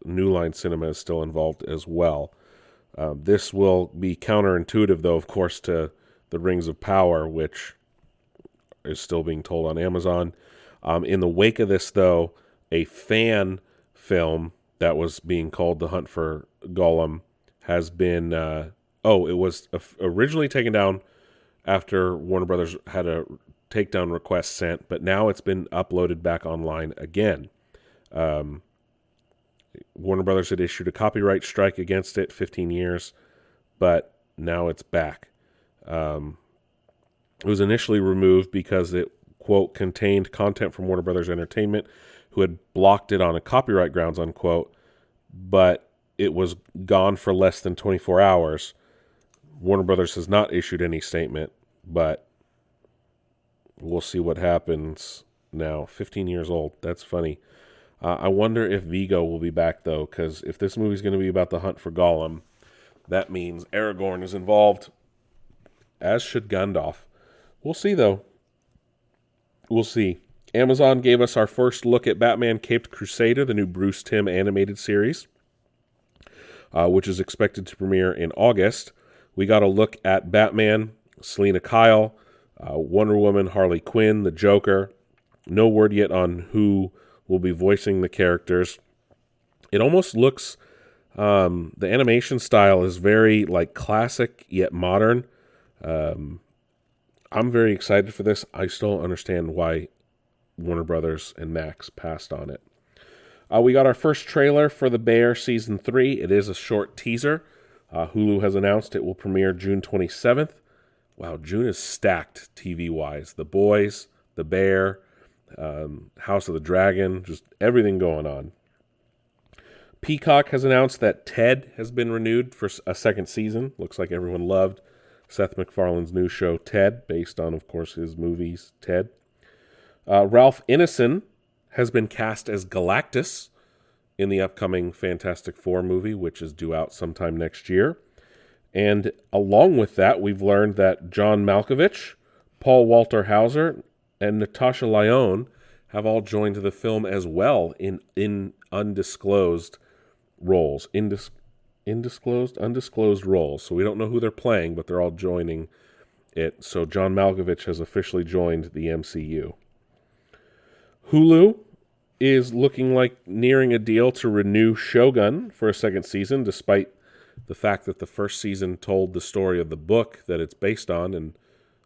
New Line Cinema is still involved as well. This will be counterintuitive, though, of course, to The Rings of Power, which is still being told on Amazon. In the wake of this, though, a fan film that was being called The Hunt for Gollum has been... it was originally taken down after Warner Brothers had a takedown request sent, but now it's been uploaded back online again. Warner Brothers had issued a copyright strike against it, 15 years, but now it's back. It was initially removed because it, quote, contained content from Warner Brothers Entertainment, who had blocked it on a copyright grounds, unquote, but it was gone for less than 24 hours. Warner Brothers has not issued any statement, but we'll see what happens now. 15 years old. That's funny. I wonder if Vigo will be back, though, because if this movie's going to be about the hunt for Gollum, that means Aragorn is involved, as should Gandalf. We'll see, though. We'll see. Amazon gave us our first look at Batman Caped Crusader, the new Bruce Timm animated series, which is expected to premiere in August. We got a look at Batman, Selena Kyle, Wonder Woman, Harley Quinn, the Joker. No word yet on who will be voicing the characters. It almost looks, the animation style is very like classic yet modern. I'm very excited for this. I still don't understand why Warner Brothers and Max passed on it. We got our first trailer for The Bear Season 3. It is a short teaser. Hulu has announced it will premiere June 27th. Wow, June is stacked TV-wise. The Boys, The Bear, House of the Dragon, just everything going on. Peacock has announced that Ted has been renewed for a second season. Looks like everyone loved Seth MacFarlane's new show, Ted, based on, of course, his movies, Ted. Ralph Ineson has been cast as Galactus in the upcoming Fantastic Four movie, which is due out sometime next year. And along with that, we've learned that John Malkovich, Paul Walter Hauser, and Natasha Lyonne have all joined the film as well in undisclosed roles. Undisclosed roles. So we don't know who they're playing, but they're all joining it. So John Malkovich has officially joined the MCU. Hulu is looking like nearing a deal to renew Shogun for a second season, despite the fact that the first season told the story of the book that it's based on, and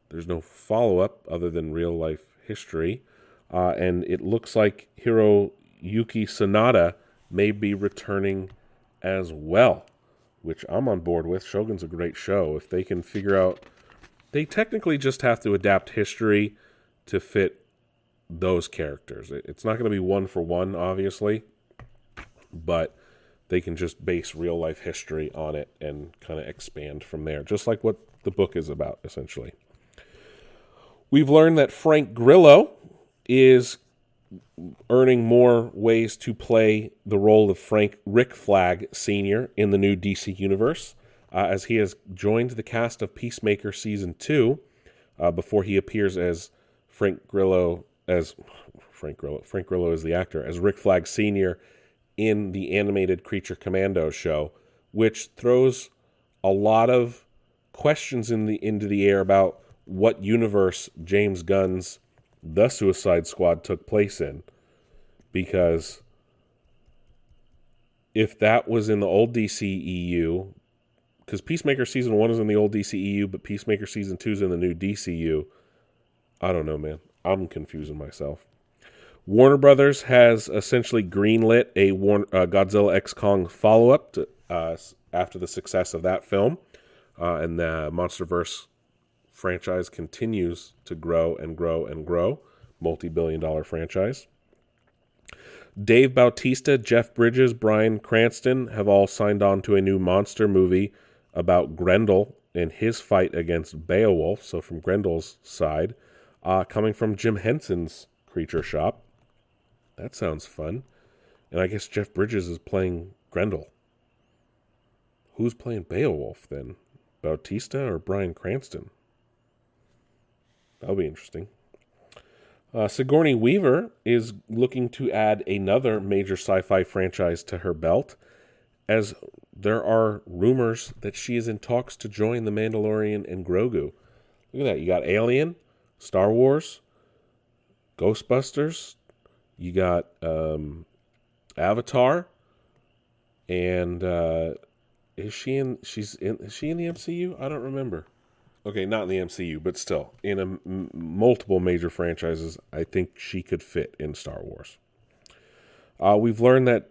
there's no follow-up other than real-life history. And it looks like Hiroyuki Sanada may be returning as well, which I'm on board with. Shogun's a great show. If they can figure out, they technically just have to adapt history to fit those characters. It's not going to be one for one, obviously, but they can just base real life history on it and kind of expand from there, just like what the book is about, essentially. We've learned that Frank Grillo is earning more ways to play the role of Rick Flag Sr. in the new DC universe, as he has joined the cast of Peacemaker Season 2 before he appears as Frank Grillo is the actor, as Rick Flag Sr. in the animated Creature Commando show, which throws a lot of questions into the air about what universe James Gunn's The Suicide Squad took place in. Because if that was in the old DCEU, because Peacemaker Season 1 is in the old DCEU, but Peacemaker Season 2 is in the new DCU, I don't know, man. I'm confusing myself. Warner Brothers has essentially greenlit a Godzilla x Kong follow-up after the success of that film. And the MonsterVerse franchise continues to grow and grow and grow. Multi-billion-dollar franchise. Dave Bautista, Jeff Bridges, Bryan Cranston have all signed on to a new monster movie about Grendel and his fight against Beowulf, so from Grendel's side, coming from Jim Henson's Creature Shop. That sounds fun. And I guess Jeff Bridges is playing Grendel. Who's playing Beowulf then? Bautista or Bryan Cranston? That'll be interesting. Sigourney Weaver is looking to add another major sci-fi franchise to her belt, as there are rumors that she is in talks to join The Mandalorian and Grogu. Look at that. You got Alien, Star Wars, Ghostbusters, you got Avatar, and is she in the MCU? I don't remember. Okay, not in the MCU, but still, in multiple major franchises, I think she could fit in Star Wars. We've learned that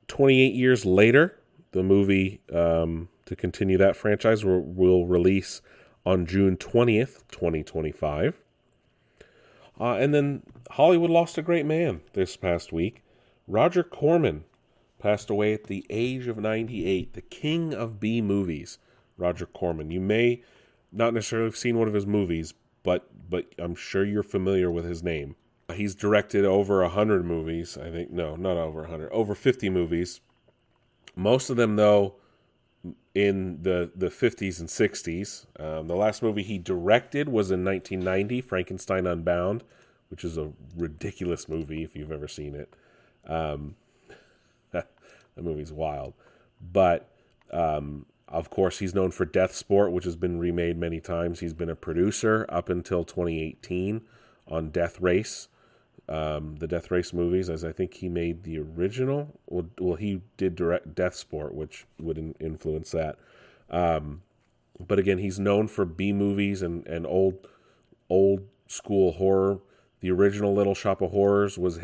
28 years later, the movie, to continue that franchise, will release on June 20th, 2025. And then Hollywood lost a great man this past week. Roger Corman passed away at the age of 98, the king of B movies, Roger Corman. You may not necessarily have seen one of his movies, but I'm sure you're familiar with his name. He's directed over 100 movies. I think, no, not over 100, over 50 movies. Most of them, though, in the 50s and 60s. The last movie he directed was in 1990, Frankenstein Unbound, which is a ridiculous movie if you've ever seen it. That movie's wild. But of course, he's known for Death Sport, which has been remade many times. He's been a producer up until 2018 on Death Race, the Death Race movies, as I think he made the original. Well, he did direct Death Sport, which would influence that. But again, he's known for B movies and old school horror. The original Little Shop of Horrors was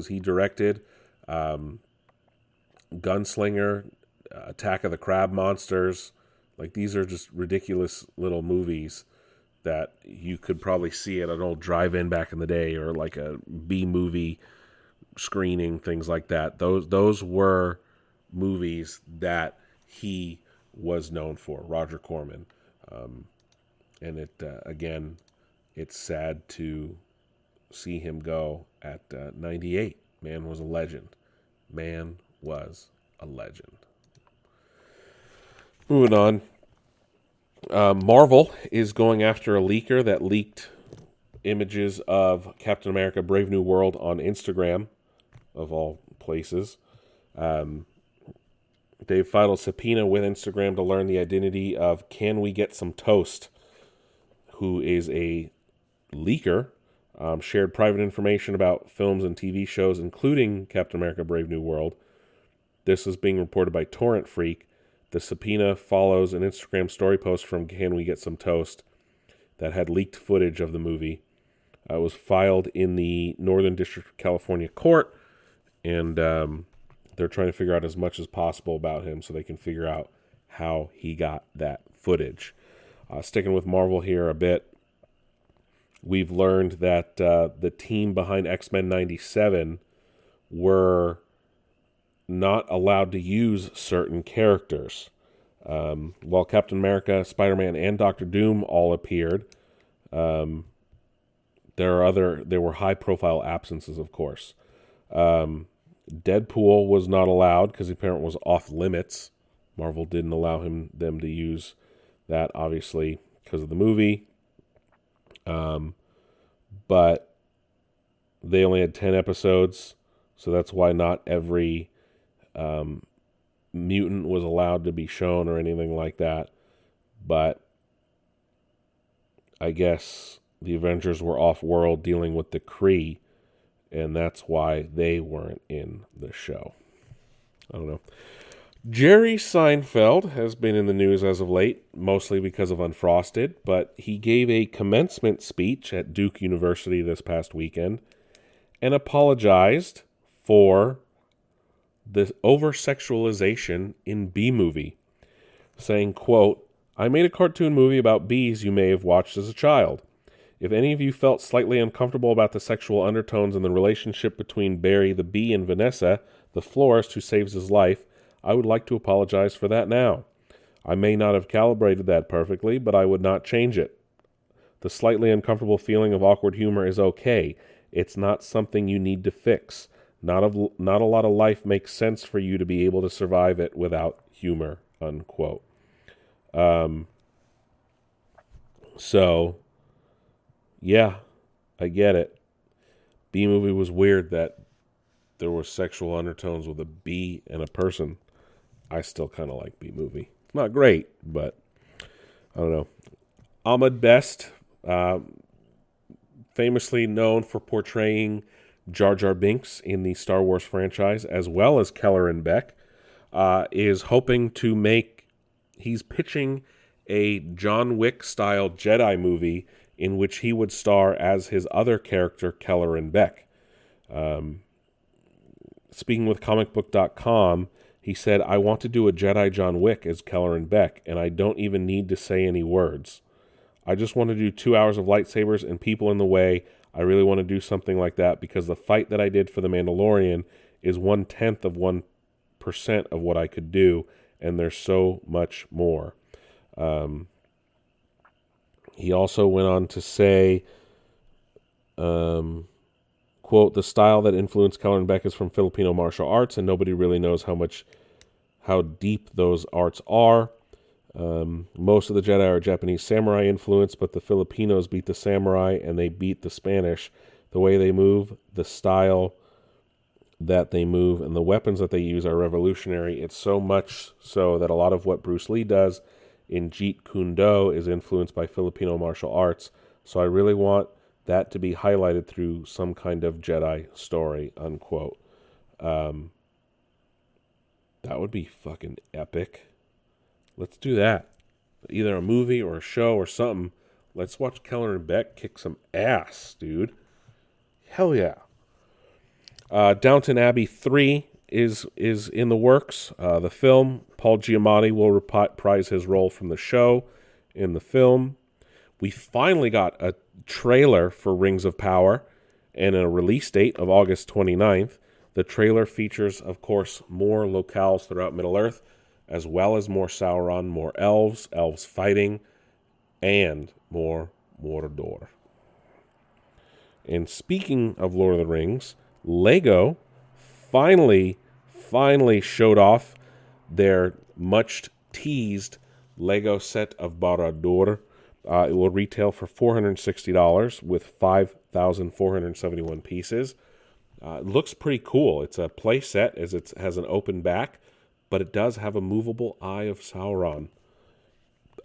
he directed. Gunslinger, Attack of the Crab Monsters. Like, these are just ridiculous little movies that you could probably see at an old drive-in back in the day, or like a B-movie screening, things like that. Those were movies that he was known for, Roger Corman. And it again, it's sad to see him go at 98. Man was a legend. Man was a legend. Moving on. Marvel is going after a leaker that leaked images of Captain America Brave New World on Instagram, of all places. They've filed a subpoena with Instagram to learn the identity of Can We Get Some Toast, who is a leaker, shared private information about films and TV shows, including Captain America Brave New World. This is being reported by Torrent Freak. The subpoena follows an Instagram story post from Can We Get Some Toast that had leaked footage of the movie. It was filed in the Northern District of California court, and they're trying to figure out as much as possible about him so they can figure out how he got that footage. Sticking with Marvel here a bit, we've learned that the team behind X-Men 97 were not allowed to use certain characters. While Captain America, Spider-Man, and Doctor Doom all appeared, there were high-profile absences, of course. Deadpool was not allowed because apparently was off limits. Marvel didn't allow them to use that, obviously, because of the movie. But they only had 10 episodes, so that's why not every mutant was allowed to be shown or anything like that. But I guess the Avengers were off-world dealing with the Kree, and that's why they weren't in the show. I don't know. Jerry Seinfeld has been in the news as of late, mostly because of Unfrosted, but he gave a commencement speech at Duke University this past weekend and apologized for the over-sexualization in B-Movie, saying, quote, "I made a cartoon movie about bees you may have watched as a child. If any of you felt slightly uncomfortable about the sexual undertones in the relationship between Barry the bee and Vanessa, the florist who saves his life, I would like to apologize for that now. I may not have calibrated that perfectly, but I would not change it. The slightly uncomfortable feeling of awkward humor is okay. It's not something you need to fix. Not a lot of life makes sense for you to be able to survive it without humor," unquote. So, yeah, I get it. B-Movie was weird that there were sexual undertones with a bee and a person. I still kind of like B-Movie. Not great, but I don't know. Ahmed Best, famously known for portraying Jar Jar Binks in the Star Wars franchise, as well as Keller and Beck, is hoping to he's pitching a John Wick-style Jedi movie in which he would star as his other character, Keller and Beck. Speaking with comicbook.com, he said, "I want to do a Jedi John Wick as Keller and Beck, and I don't even need to say any words. I just want to do 2 hours of lightsabers and people in the way. I really want to do something like that because the fight that I did for The Mandalorian is 1/10 of 1% of what I could do, and there's so much more." He also went on to say, quote, "The style that influenced Keller and Beck is from Filipino martial arts, and nobody really knows how deep those arts are. Most of the Jedi are Japanese samurai influenced, but the Filipinos beat the samurai and they beat the Spanish. The way they move, the style that they move, and the weapons that they use are revolutionary. It's so much so that a lot of what Bruce Lee does in Jeet Kune Do is influenced by Filipino martial arts. So I really want that to be highlighted through some kind of Jedi story," unquote. That would be fucking epic. Let's do that. Either a movie or a show or something. Let's watch Keller and Beck kick some ass, dude. Hell yeah. Downton Abbey 3 is in the works. The film, Paul Giamatti will reprise his role from the show in the film. We finally got a trailer for Rings of Power and a release date of August 29th. The trailer features, of course, more locales throughout Middle-earth, as well as more Sauron, more elves fighting, and more Mordor. And speaking of Lord of the Rings, Lego finally showed off their much-teased Lego set of Barad-dûr. It will retail for $460 with 5,471 pieces. It looks pretty cool. It's a play set as it has an open back, but it does have a movable Eye of Sauron,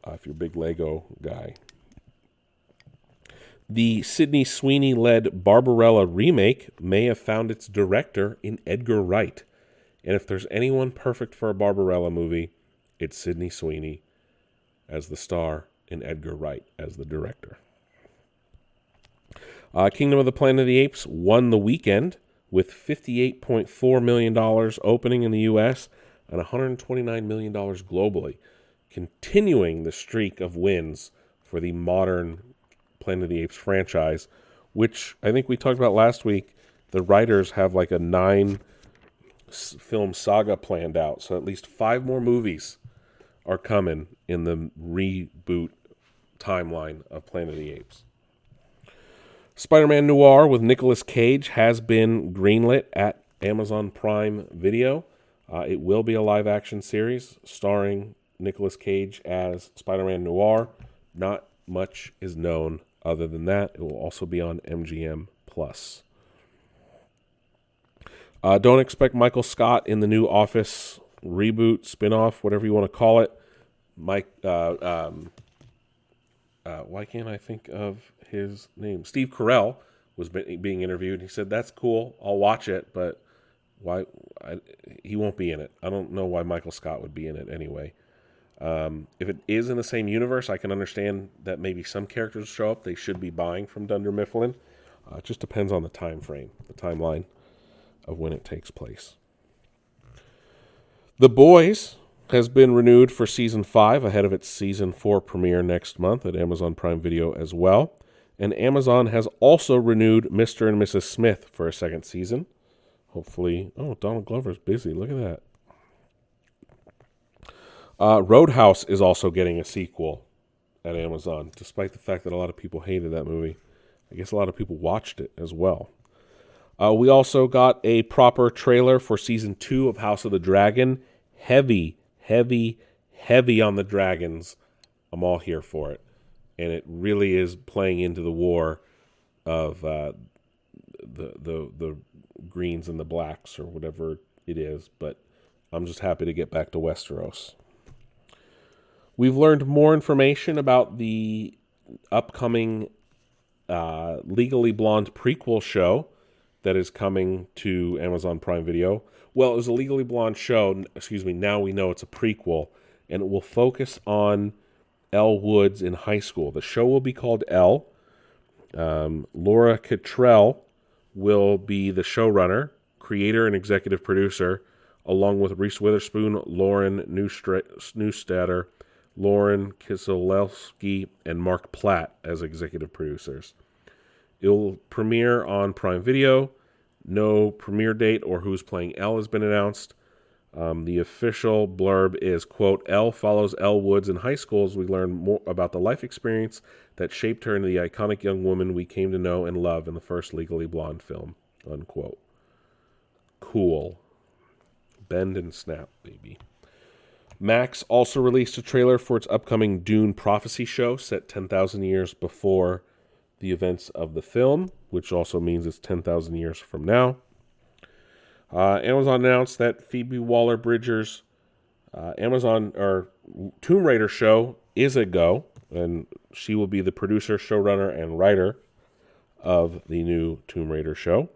if you're a big Lego guy. The Sydney Sweeney-led Barbarella remake may have found its director in Edgar Wright. And if there's anyone perfect for a Barbarella movie, it's Sydney Sweeney as the star and Edgar Wright as the director. Kingdom of the Planet of the Apes won the weekend with $58.4 million opening in the U.S. and $129 million globally. continuing the streak of wins for the modern Planet of the Apes franchise, which I think we talked about last week. The writers have like a 9-film saga planned out, so at least 5 more movies are coming in the reboot timeline of Planet of the Apes. Spider-Man Noir with Nicolas Cage has been greenlit at Amazon Prime Video. It will be a live-action series starring Nicolas Cage as Spider-Man Noir. Not much is known other than that. It will also be on MGM+. Don't expect Michael Scott in the new Office reboot, spin-off, whatever you want to call it. Why can't I think of his name? Steve Carell was being interviewed. He said, "That's cool. I'll watch it, but why? He won't be in it. I don't know why Michael Scott would be in it anyway. If it is in the same universe, I can understand that maybe some characters show up they should be buying from Dunder Mifflin. It just depends on the time frame, the timeline of when it takes place." The Boys has been renewed for Season 5 ahead of its Season 4 premiere next month at Amazon Prime Video as well. And Amazon has also renewed Mr. and Mrs. Smith for a second season. Hopefully... Oh, Donald Glover's busy. Look at that. Roadhouse is also getting a sequel at Amazon, despite the fact that a lot of people hated that movie. I guess a lot of people watched it as well. We also got a proper trailer for Season 2 of House of the Dragon. Heavy on the dragons. I'm all here for it. And it really is playing into the war of the greens and the blacks or whatever it is. But I'm just happy to get back to Westeros. We've learned more information about the upcoming Legally Blonde prequel show that is coming to Amazon Prime Video. Well, it was a Legally Blonde show. Now we know it's a prequel, and it will focus on Elle Woods in high school. The show will be called Elle. Laura Cottrell will be the showrunner, creator, and executive producer, along with Reese Witherspoon, Lauren Neustadter, Lauren Kieselowski, and Mark Platt as executive producers. It will premiere on Prime Video. No premiere date or who's playing Elle has been announced. The official blurb is, quote, Elle follows Elle Woods in high school as we learn more about the life experience that shaped her into the iconic young woman we came to know and love in the first Legally Blonde film, unquote. Cool. Bend and snap, baby. Max also released a trailer for its upcoming Dune Prophecy show set 10,000 years before the events of the film, which also means it's 10,000 years from now. Amazon announced that Phoebe Waller-Bridger's Tomb Raider show is a go, and she will be the producer, showrunner, and writer of the new Tomb Raider show.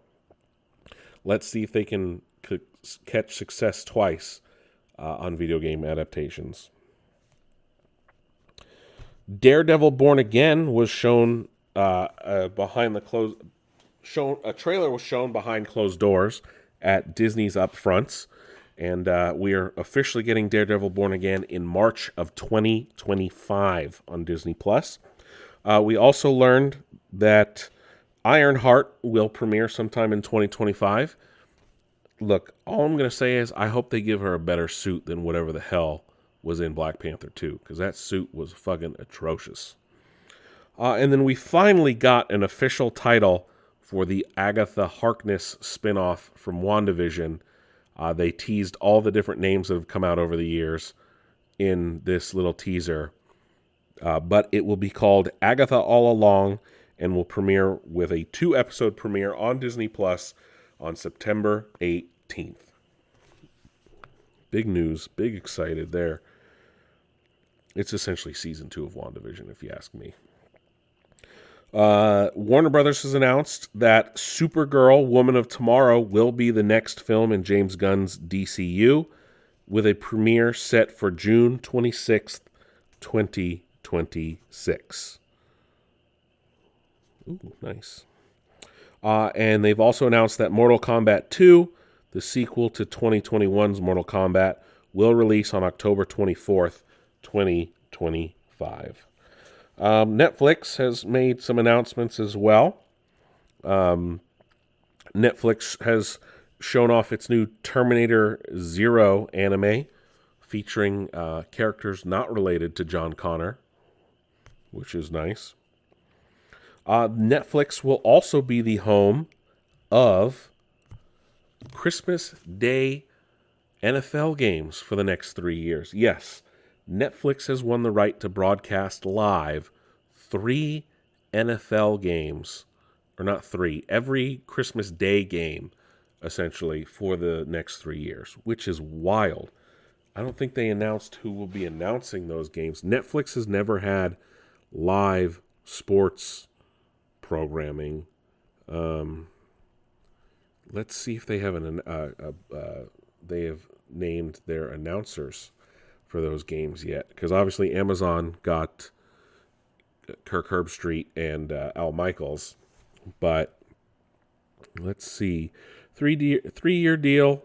Let's see if they can catch success twice on video game adaptations. Daredevil Born Again was shown behind the closed. A trailer was shown behind closed doors at Disney's upfronts, and we are officially getting Daredevil Born Again in March of 2025 on Disney+. We also learned that Ironheart will premiere sometime in 2025. Look, all I'm going to say is I hope they give her a better suit than whatever the hell was in Black Panther 2, because that suit was fucking atrocious. And then we finally got an official title for the Agatha Harkness spinoff from WandaVision. They teased all the different names that have come out over the years in this little teaser. But it will be called Agatha All Along and will premiere with a 2-episode premiere on Disney Plus on September 18th. Big news, big excited there. It's essentially season 2 of WandaVision, if you ask me. Warner Brothers has announced that Supergirl, Woman of Tomorrow will be the next film in James Gunn's DCU, with a premiere set for June 26th, 2026. Ooh, nice. And they've also announced that Mortal Kombat 2, the sequel to 2021's Mortal Kombat, will release on October 24th, 2025. Netflix has made some announcements as well. Netflix has shown off its new Terminator Zero anime featuring characters not related to John Connor, which is nice. Netflix will also be the home of Christmas Day NFL games for the next 3 years. Yes, Netflix has won the right to broadcast live 3 NFL games, or not 3, every Christmas Day game, essentially, for the next 3 years, which is wild. I don't think they announced who will be announcing those games. Netflix has never had live sports programming. Let's see if they have they have named their announcers for those games yet, because obviously Amazon got Kirk Herbstreit and Al Michaels, but let's see, 3-year deal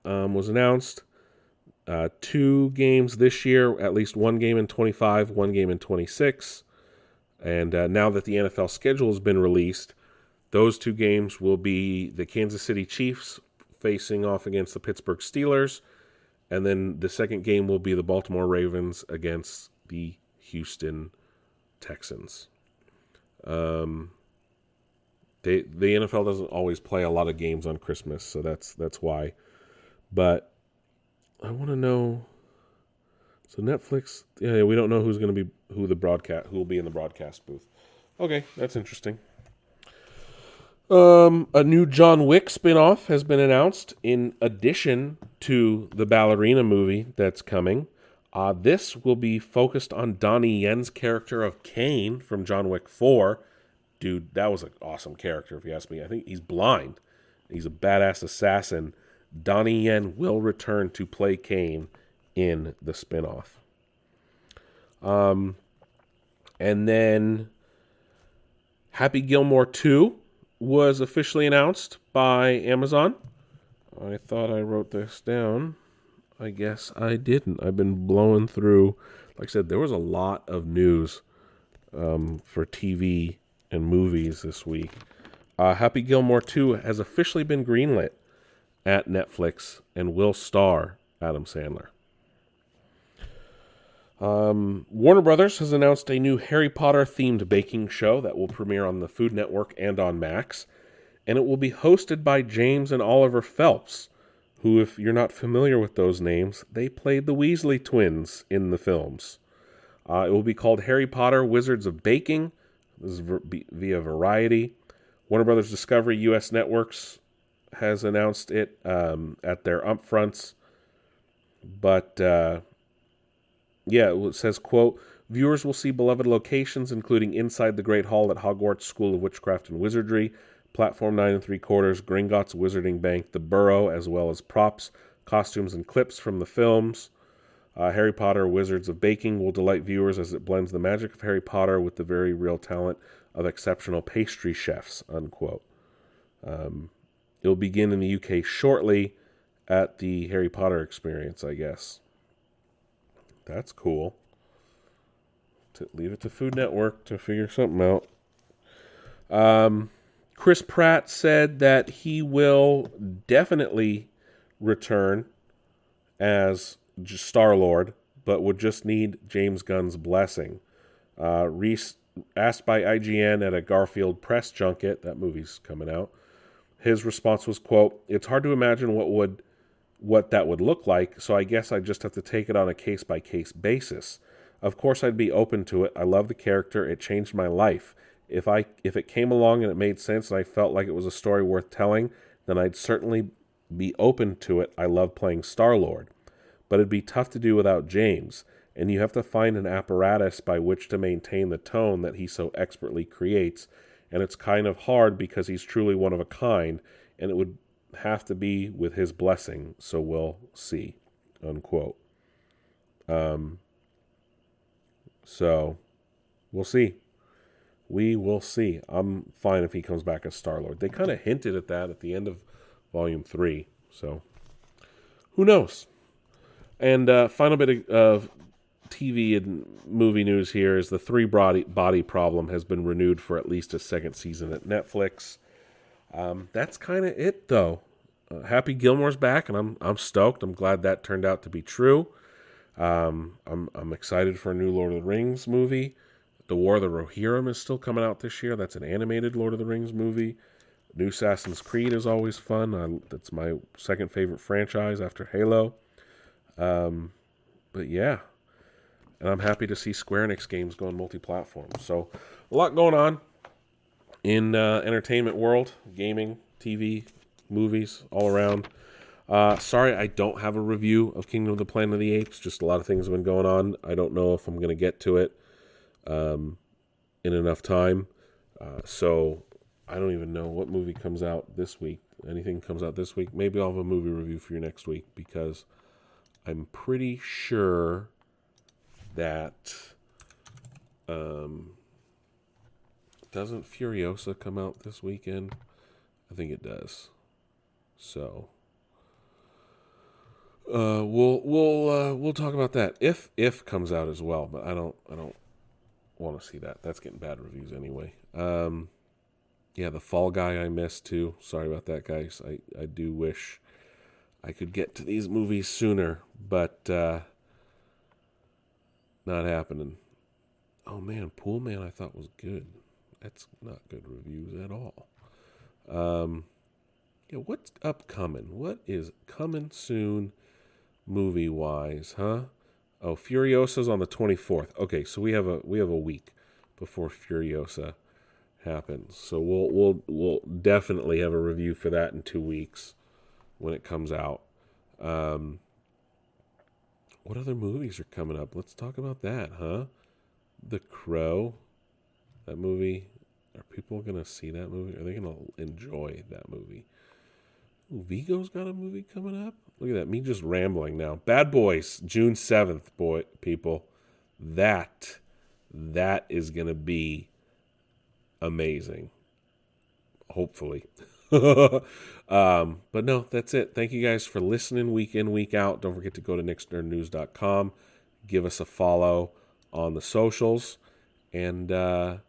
was announced. 2 games this year, at least 1 game in 25, 1 game in 26, and now that the NFL schedule has been released, those 2 games will be the Kansas City Chiefs facing off against the Pittsburgh Steelers, and then the second game will be the Baltimore Ravens against the Houston Texans. The NFL doesn't always play a lot of games on Christmas, so that's why. But I want to know. So Netflix, yeah, we don't know who will be in the broadcast booth. Okay, that's interesting. A new John Wick spinoff has been announced in addition to the ballerina movie that's coming. This will be focused on Donnie Yen's character of Kane from John Wick 4. Dude, that was an awesome character, if you ask me. I think he's blind. He's a badass assassin. Donnie Yen will return to play Kane in the spinoff. And then Happy Gilmore 2 was officially announced by Amazon. I thought I wrote this down. I guess I didn't. I've been blowing through. Like I said, there was a lot of news for TV and movies this week. Happy Gilmore 2 has officially been greenlit at Netflix and will star Adam Sandler. Warner Brothers has announced a new Harry Potter-themed baking show that will premiere on the Food Network and on Max, and it will be hosted by James and Oliver Phelps, who, if you're not familiar with those names, they played the Weasley twins in the films. It will be called Harry Potter Wizards of Baking. This is via Variety. Warner Brothers Discovery US Networks has announced it at their upfronts, but it says, quote, viewers will see beloved locations, including inside the Great Hall at Hogwarts School of Witchcraft and Wizardry, Platform 9 3/4, Gringotts Wizarding Bank, the Burrow, as well as props, costumes, and clips from the films. Harry Potter Wizards of Baking will delight viewers as it blends the magic of Harry Potter with the very real talent of exceptional pastry chefs, unquote. It will begin in the UK shortly at the Harry Potter Experience, I guess. That's cool. Leave it to Food Network to figure something out. Chris Pratt said that he will definitely return as Star-Lord, but would just need James Gunn's blessing. Asked by IGN at a Garfield press junket, that movie's coming out, his response was, quote, it's hard to imagine what that would look like, so I guess I just have to take it on a case-by-case basis. Of course I'd be open to it. I love the character. It changed my life. If it came along and it made sense and I felt like it was a story worth telling, then I'd certainly be open to it. I love playing Star-Lord. But it'd be tough to do without James, and you have to find an apparatus by which to maintain the tone that he so expertly creates, and it's kind of hard because he's truly one of a kind, and it would have to be with his blessing, so we'll see, unquote. So, we'll see. We will see. I'm fine if he comes back as Star-Lord. They kind of hinted at that at the end of Volume 3, so who knows? And final bit of TV and movie news here is the Three Body Problem has been renewed for at least a second season at Netflix. That's kind of it, though. Happy Gilmore's back, and I'm stoked. I'm glad that turned out to be true. I'm excited for a new Lord of the Rings movie. The War of the Rohirrim is still coming out this year. That's an animated Lord of the Rings movie. New Assassin's Creed is always fun. That's my second favorite franchise after Halo. But yeah, and I'm happy to see Square Enix games going multi-platform. So a lot going on in entertainment world, gaming, TV, movies, all around. Sorry, I don't have a review of Kingdom of the Planet of the Apes. Just a lot of things have been going on. I don't know if I'm going to get to it in enough time. So I don't even know what movie comes out this week. Anything comes out this week. Maybe I'll have a movie review for you next week, because I'm pretty sure that doesn't Furiosa come out this weekend? I think it does. So we'll talk about that if comes out as well, but I don't want to see that. That's getting bad reviews anyway. Yeah, the Fall Guy I missed too. Sorry about that, guys. I do wish I could get to these movies sooner, but not happening. Oh man, Pool Man I thought was good. That's not good reviews at all. Yeah, what's upcoming? What is coming soon movie-wise, huh? Oh, Furiosa's on the 24th. Okay, so we have a week before Furiosa happens. So we'll definitely have a review for that in 2 weeks when it comes out. What other movies are coming up? Let's talk about that, huh? The Crow. That movie. Are people going to see that movie? Are they going to enjoy that movie? Ooh, Vigo's got a movie coming up? Look at that. Me just rambling now. Bad Boys, June 7th, people. That is going to be amazing. Hopefully. But no, that's it. Thank you guys for listening week in, week out. Don't forget to go to nextnerdnews.com. Give us a follow on the socials. And I'll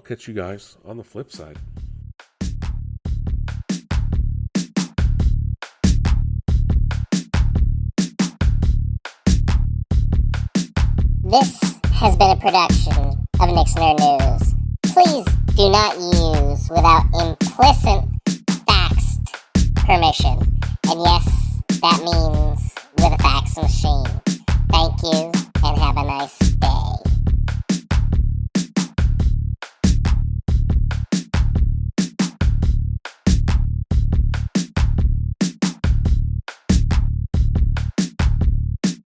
catch you guys on the flip side. This has been a production of Nix Nerd News. Please do not use without implicit faxed permission. And yes, that means with a fax machine. Thank you, and have a nice